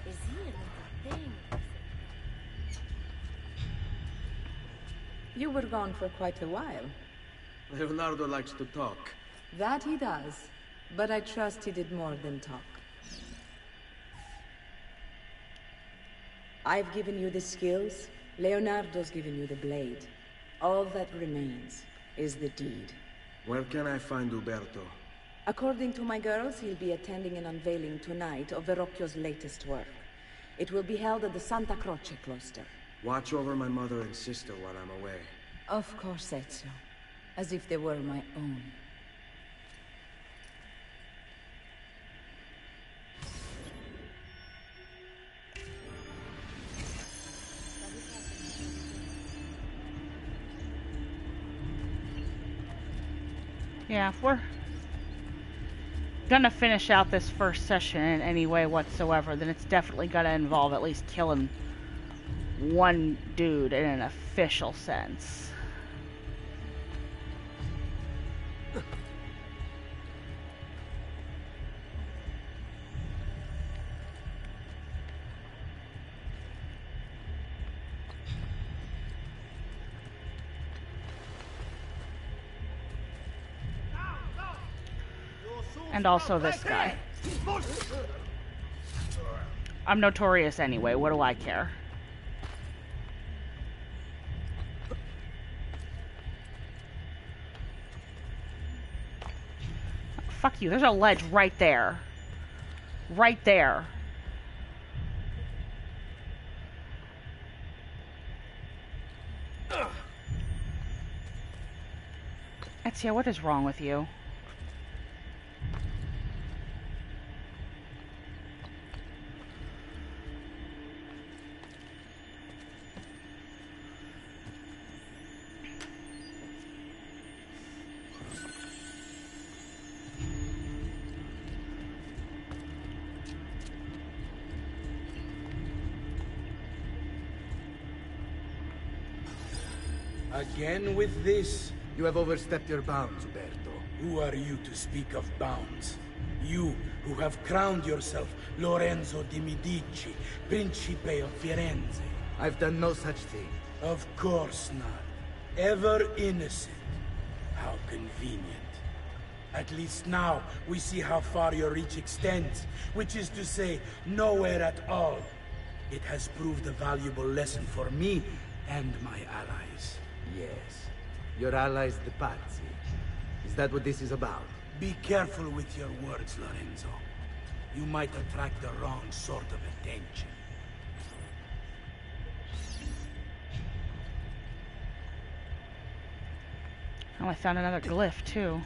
S7: Is he a little thing?
S12: You were gone for quite a while.
S9: Leonardo likes to talk.
S12: That he does. But I trust he did more than talk. I've given you the skills. Leonardo's given you the blade. All that remains is the deed.
S9: Where can I find Uberto?
S12: According to my girls, he'll be attending an unveiling tonight of Verrocchio's latest work. It will be held at the Santa Croce cloister.
S9: Watch over my mother and sister while I'm away.
S12: Of course, Ezio. As if they were my own.
S1: Yeah, if we're gonna finish out this first session in any way whatsoever, then it's definitely gonna involve at least killing one dude in an official sense. And also this guy. I'm notorious anyway, what do I care? Fuck you, there's a ledge right there. Right there. Ezio, what is wrong with you?
S22: Again with this?
S14: You have overstepped your bounds, Uberto.
S22: Who are you to speak of bounds? You, who have crowned yourself Lorenzo di Medici, Principe of Firenze.
S14: I've done no such thing.
S22: Of course not. Ever innocent. How convenient. At least now, we see how far your reach extends, which is to say, nowhere at all. It has proved a valuable lesson for me and my allies.
S14: Yes. Your allies, the Pazzi. Is that what this is about?
S22: Be careful with your words, Lorenzo. You might attract the wrong sort of attention.
S1: Oh, I found another glyph, too.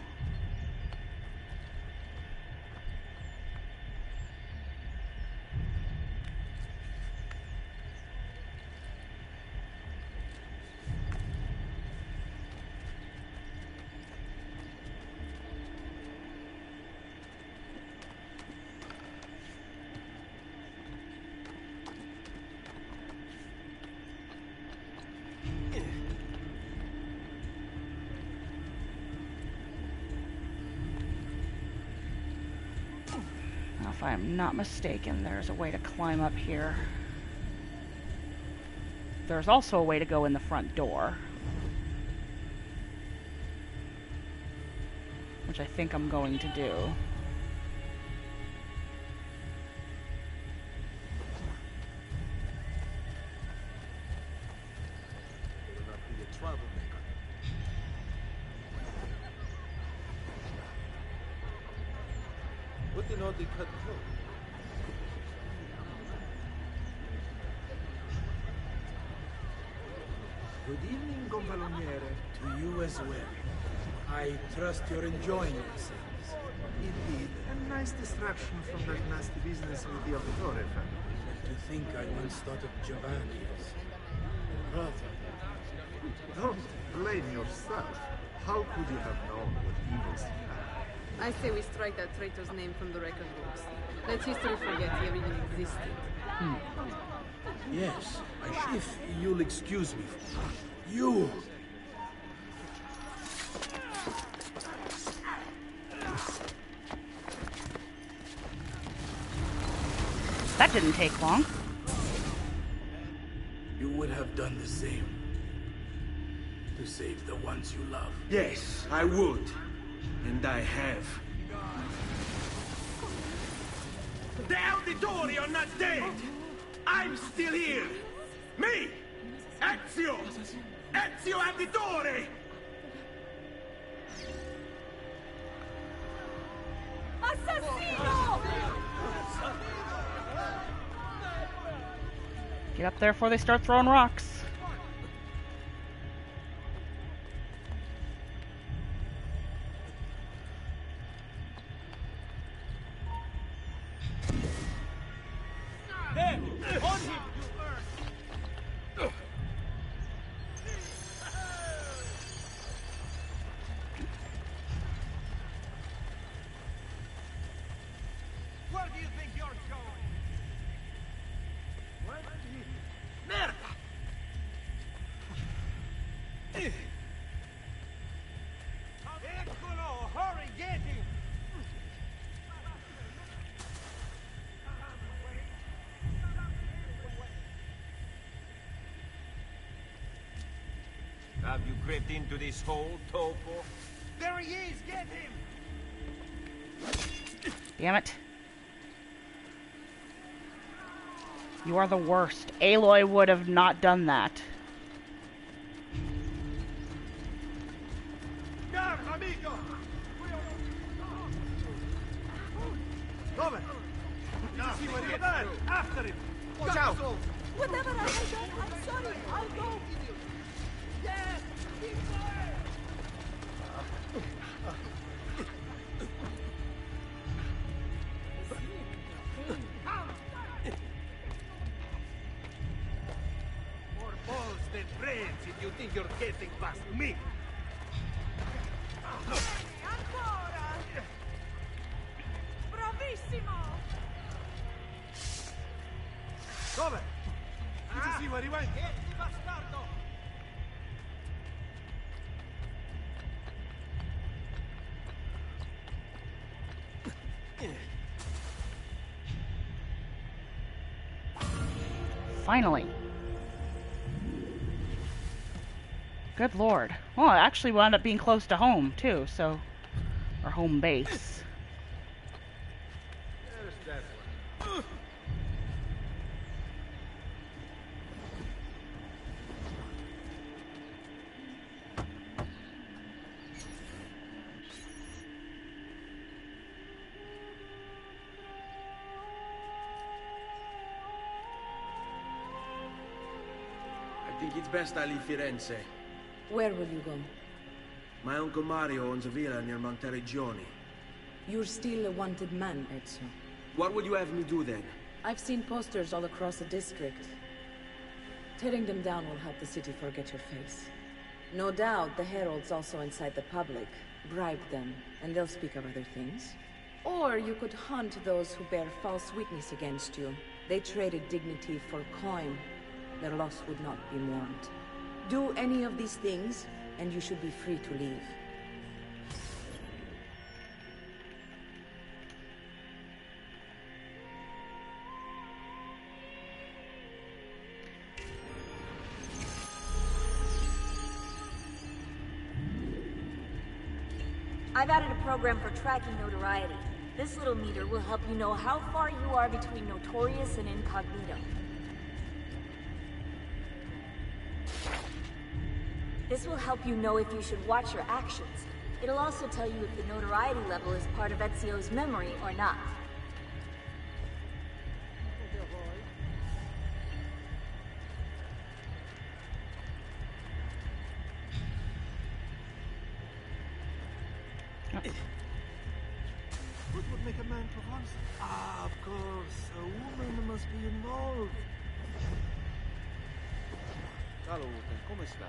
S1: If I am not mistaken, there's a way to climb up here. There's also a way to go in the front door, which I think I'm going to do.
S14: Good evening, Gonfaloniere.
S22: To you as well. I trust you're enjoying yourselves.
S14: Indeed, a nice distraction from that nasty business with the Auditore family.
S22: To think I once thought of Giovanni as a brother.
S14: Don't blame yourself. How could you have known what evils he had?
S10: I say we strike that traitor's name from the record books. Let history forget he ever even existed.
S22: Yes, if you'll excuse me. You!
S1: That didn't take long.
S22: You would have done the same. To save the ones you love.
S9: Yes, I would. And I have.
S11: The Auditore are not dead! I'm still here! Me! Ezio! Ezio Auditore!
S4: Assassino!
S1: Get up there before they start throwing rocks.
S11: There! On him! Where do you think you're going? What? Merda! Eccolo! Hurry, get him! Have you crept into this hole, Topo? There he is! Get him!
S1: Damn it. You are the worst. Aloy would have not done that.
S11: Guard, amigo! Dove? Did you see where he is? After him! Watch out!
S4: Whatever I do, I'm sorry. I'll go. Yes! Keep going!
S11: More balls than brains if you think you're getting past me!
S4: Ancora! Bravissimo!
S11: Dove? Did you see where he went?
S4: Get the bastardo!
S1: Finally. Good lord. Well, it actually wound up being close to home, too, so... Our home base.
S6: There's that one.
S15: I think it's best I leave Firenze.
S12: Where will you go?
S15: My uncle Mario owns a villa near Monteregioni.
S12: You're still a wanted man, Ezio.
S15: What would you have me do then?
S12: I've seen posters all across the district. Tearing them down will help the city forget your face. No doubt the heralds also incite the public. Bribe them, and they'll speak of other things. Or you could hunt those who bear false witness against you. They traded dignity for coin. Their loss would not be mourned. Do any of these things, and you should be free to leave.
S4: I've added a program for tracking notoriety. This little meter will help you know how far you are between notorious and incognito. This will help you know if you should watch your actions. It'll also tell you if the notoriety level is part of Ezio's memory or not.
S2: What would make a man Provence? Ah, of course. A woman must be involved.
S11: Salute, come sta?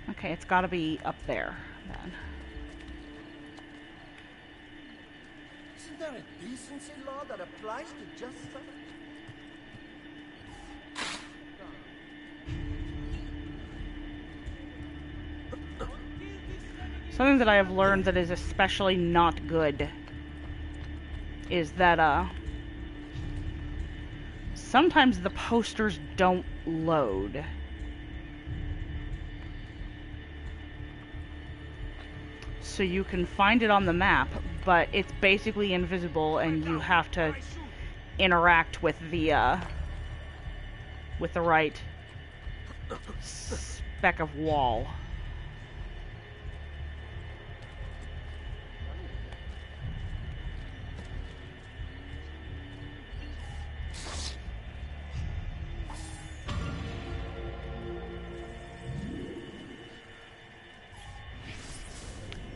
S1: Okay, it's gotta be up there, then.
S11: Isn't there a decency law that applies to just such?
S1: Something that I have learned that is especially not good is that, sometimes the posters don't load. So you can find it on the map, but it's basically invisible and you have to interact with the right speck of wall.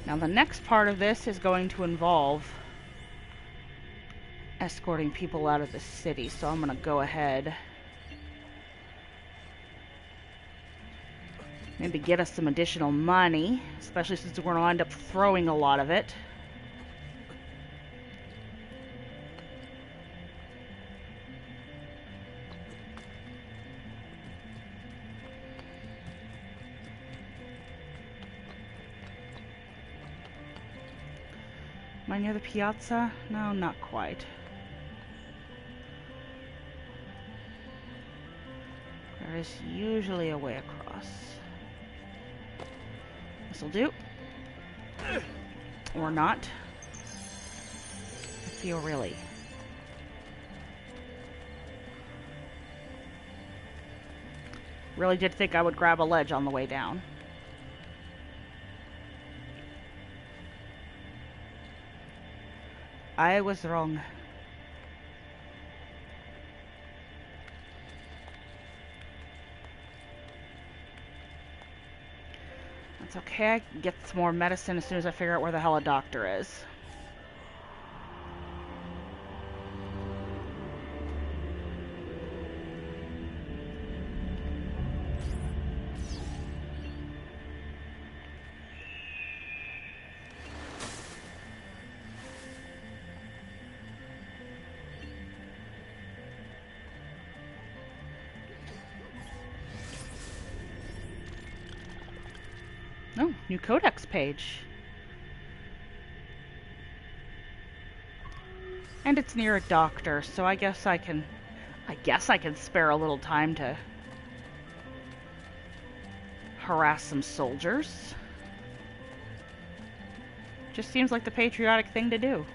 S1: Now the next part of this is going to involve escorting people out of the city, so I'm going to go ahead. Maybe get us some additional money, especially since we're going to end up throwing a lot of it. Am I near the piazza? No, not quite. There is usually a way across. This'll do. Or not. I feel really. Really did think I would grab a ledge on the way down. I was wrong. That's okay, I can get some more medicine as soon as I figure out where the hell a doctor is. Oh, new codex page. And it's near a doctor, so I guess I can spare a little time to harass some soldiers. Just seems like the patriotic thing to do.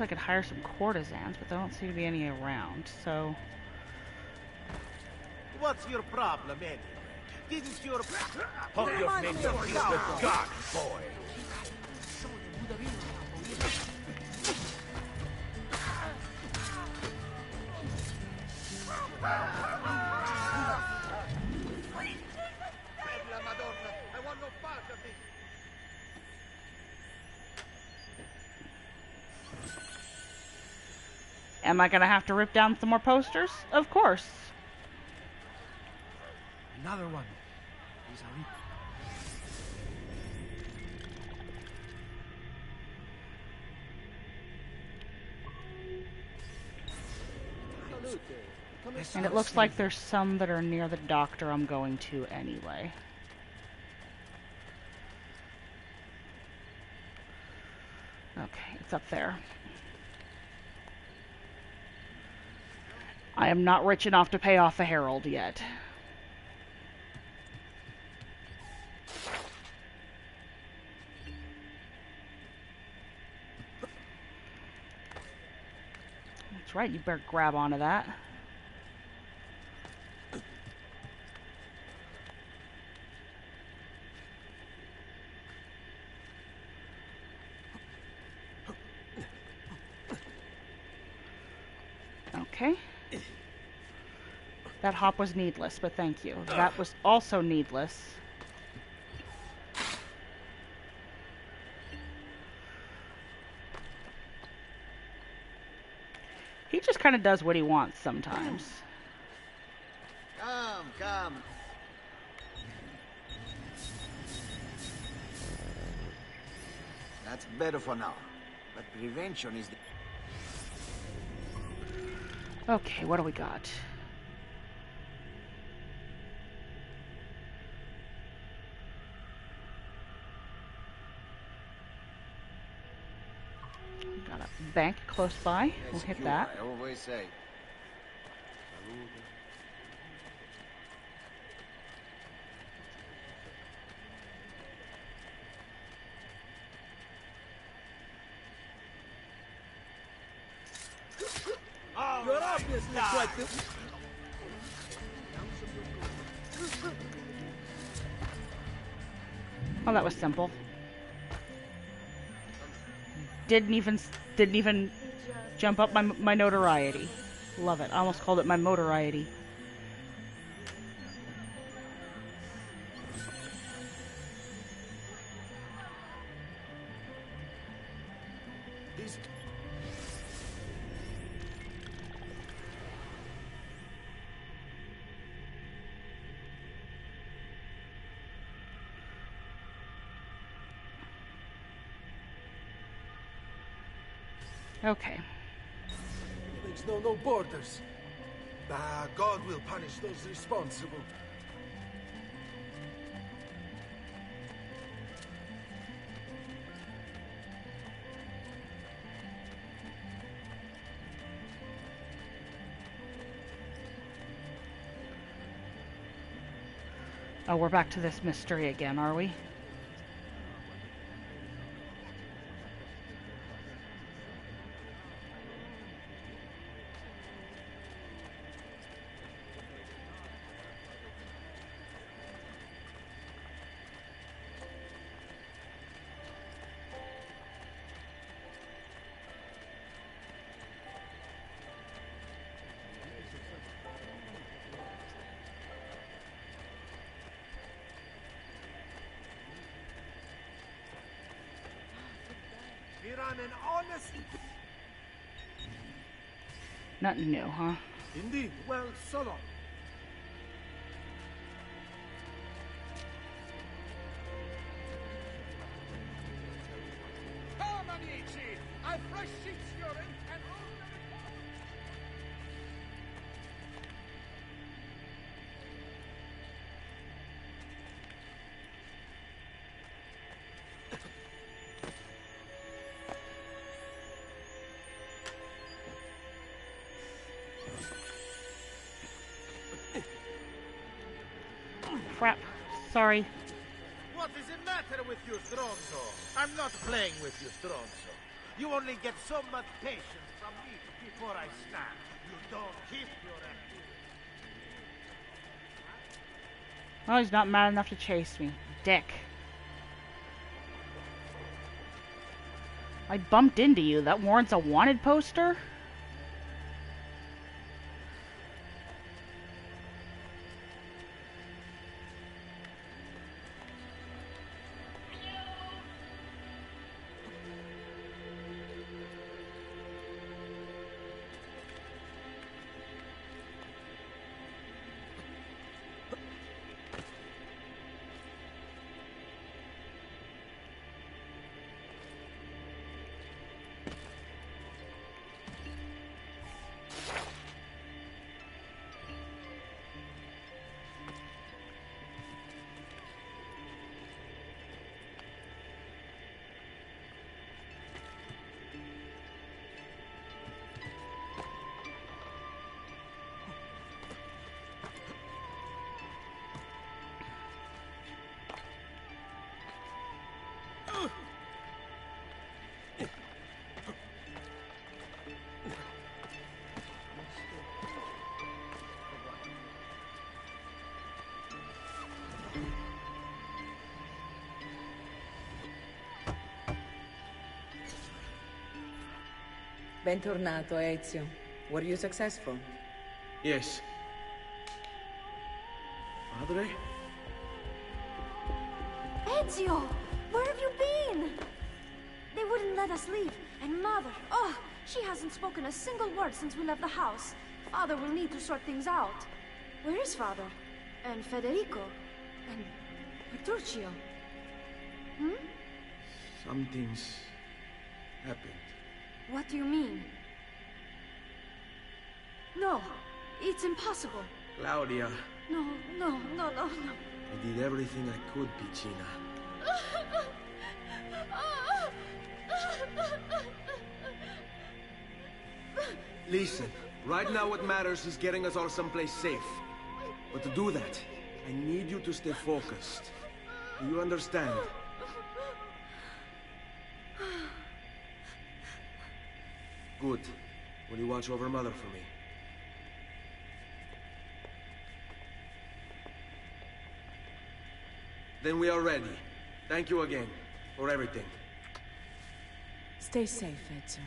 S1: I could hire some courtesans, but there don't seem to be any around, so...
S11: What's your problem, anyway? Didn't your... Hope your face of the god, boy! I want no part of this!
S1: Am I gonna have to rip down some more posters? Of course.
S11: Another one. These are it.
S1: And it looks like there's some that are near the doctor I'm going to anyway. Okay, it's up there. I am not rich enough to pay off a herald yet. That's right, you better grab onto that. Okay. That hop was needless, but thank you. That was also needless. He just kind of does what he wants sometimes.
S11: Come, come. That's better for now. But prevention is the...
S1: Okay, what do we got? Got a bank close by. We'll hit that.
S11: I always say.
S21: You're obviously quite the...
S1: Oh, that was simple. Didn't even jump up my notoriety. Love it. I almost called it my motoriety. Okay.
S21: Things know no borders. Ah, God will punish those responsible.
S1: Oh, we're back to this mystery again, are we?
S21: We're on an honest...
S1: Nothing new, huh?
S21: Indeed. Well, so long. I fresh sheets urine and
S1: Crap. Sorry.
S21: What is the matter with you, Stronzo? I'm not playing with you, Stronzo. You only get so much patience from me before I snap. You don't keep your end.
S1: Oh, he's not mad enough to chase me. Dick. I bumped into you. That warrants a wanted poster?
S12: Bentornato, Ezio. Were you successful?
S9: Yes. Padre?
S7: Ezio! Where have you been? They wouldn't let us leave. And Mother, oh, she hasn't spoken a single word since we left the house. Father will need to sort things out. Where is Father? And Federico? And Petruccio? Hmm?
S9: Something's happened.
S7: What do you mean? No, it's impossible.
S9: Claudia,
S7: No, no, no, no, no.
S9: I did everything I could, Piccina. Listen, right now what matters is getting us all someplace safe. But to do that, I need you to stay focused. Do you understand? Good. Will you watch over Mother for me? Then we are ready. Thank you again for everything.
S12: Stay safe, Ezio.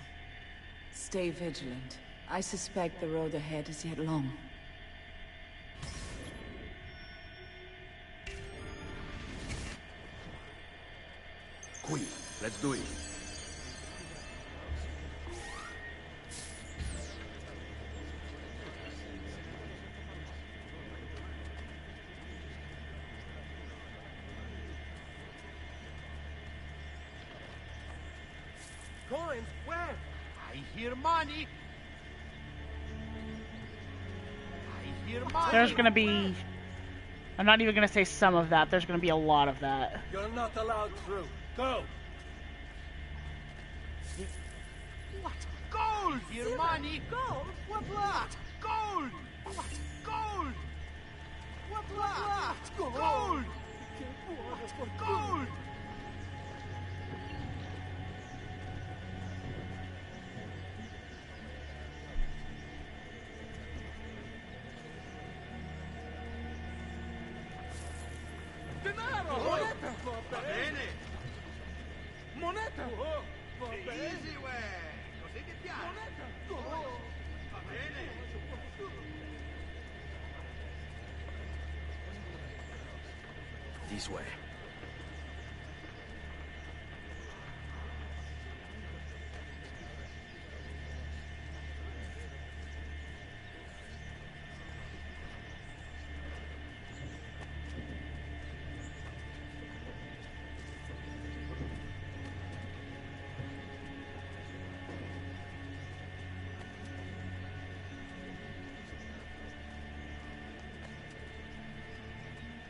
S12: Stay vigilant. I suspect the road ahead is yet long.
S9: Qui, let's do it.
S21: Coins? Where? I hear money. I hear money.
S1: There's gonna be... I'm not even gonna say some of that. There's gonna be a lot of that.
S21: You're not allowed through. Go. What? Gold! Hear money. Gold? What lot? Gold! What? Gold! What lot? Gold! What? Gold! Denaro! Moneta! Va bene! Moneta! Va bene! Easy way! Così che piace! Moneta! Va bene!
S9: This way.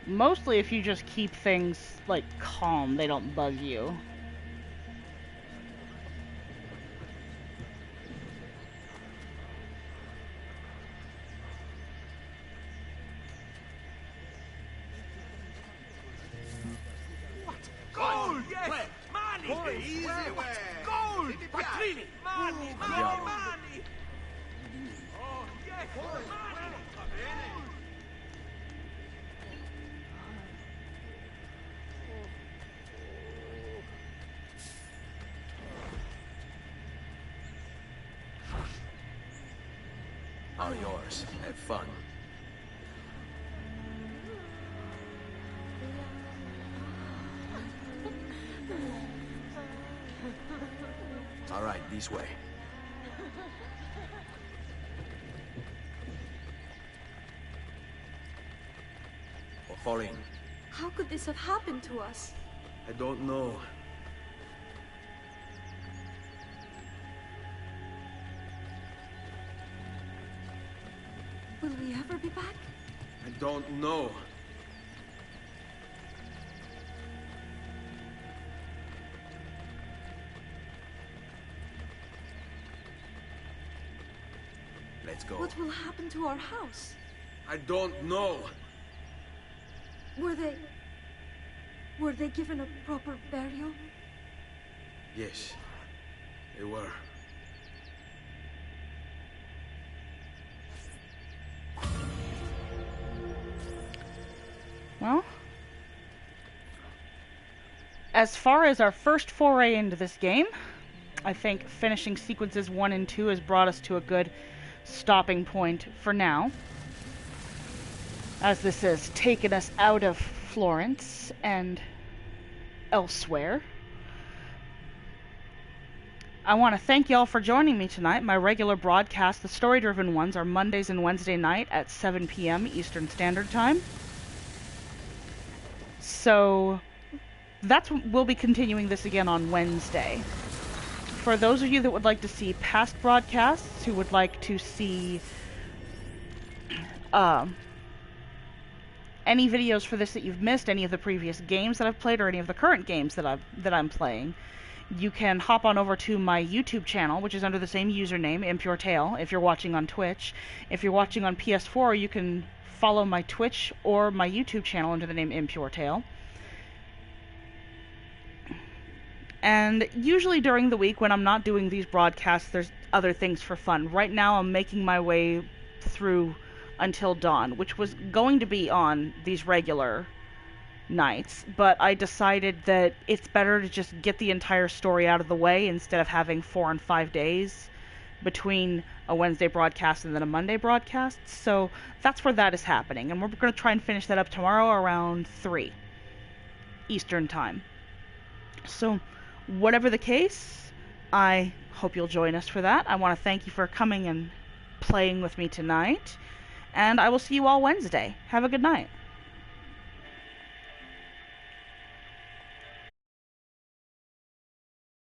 S1: Mostly if you just keep things, like, calm, they don't bug you.
S21: Gold! Yes! Money!
S14: Boys,
S21: Easy
S14: well,
S21: way! Gold! Patrini! Money! Money! Money! Oh, yes! Money!
S8: All yours. Have fun. All right, this way. Or fall in.
S7: How could this have happened to us?
S15: I don't know.
S7: Will we ever be back?
S15: I don't know.
S8: Let's go.
S7: What will happen to our house?
S15: I don't know.
S7: Were they given a proper burial?
S15: Yes, they were.
S1: Well, as far as our first foray into this game, I think finishing sequences 1 and 2 has brought us to a good stopping point for now, as this has taken us out of Florence and elsewhere. I want to thank y'all for joining me tonight. My regular broadcasts, the story-driven ones, are Mondays and Wednesday night at 7 p.m. Eastern Standard Time. So we'll be continuing this again on Wednesday. For those of you that would like to see past broadcasts, who would like to see any videos for this that you've missed, any of the previous games that I've played, or any of the current games that I'm playing, you can hop on over to my YouTube channel, which is under the same username, ImpureTale, if you're watching on Twitch. If you're watching on PS4, you can follow my Twitch or my YouTube channel under the name ImpureTale. And usually during the week when I'm not doing these broadcasts, there's other things for fun. Right now I'm making my way through Until Dawn, which was going to be on these regular nights, but I decided that it's better to just get the entire story out of the way instead of having 4 and 5 days between a Wednesday broadcast and then a Monday broadcast. So that's where that is happening, and we're going to try and finish that up tomorrow around 3 Eastern Time. So whatever the case, I hope you'll join us for that. I want to thank you for coming and playing with me tonight, and I will see you all Wednesday. Have a good night.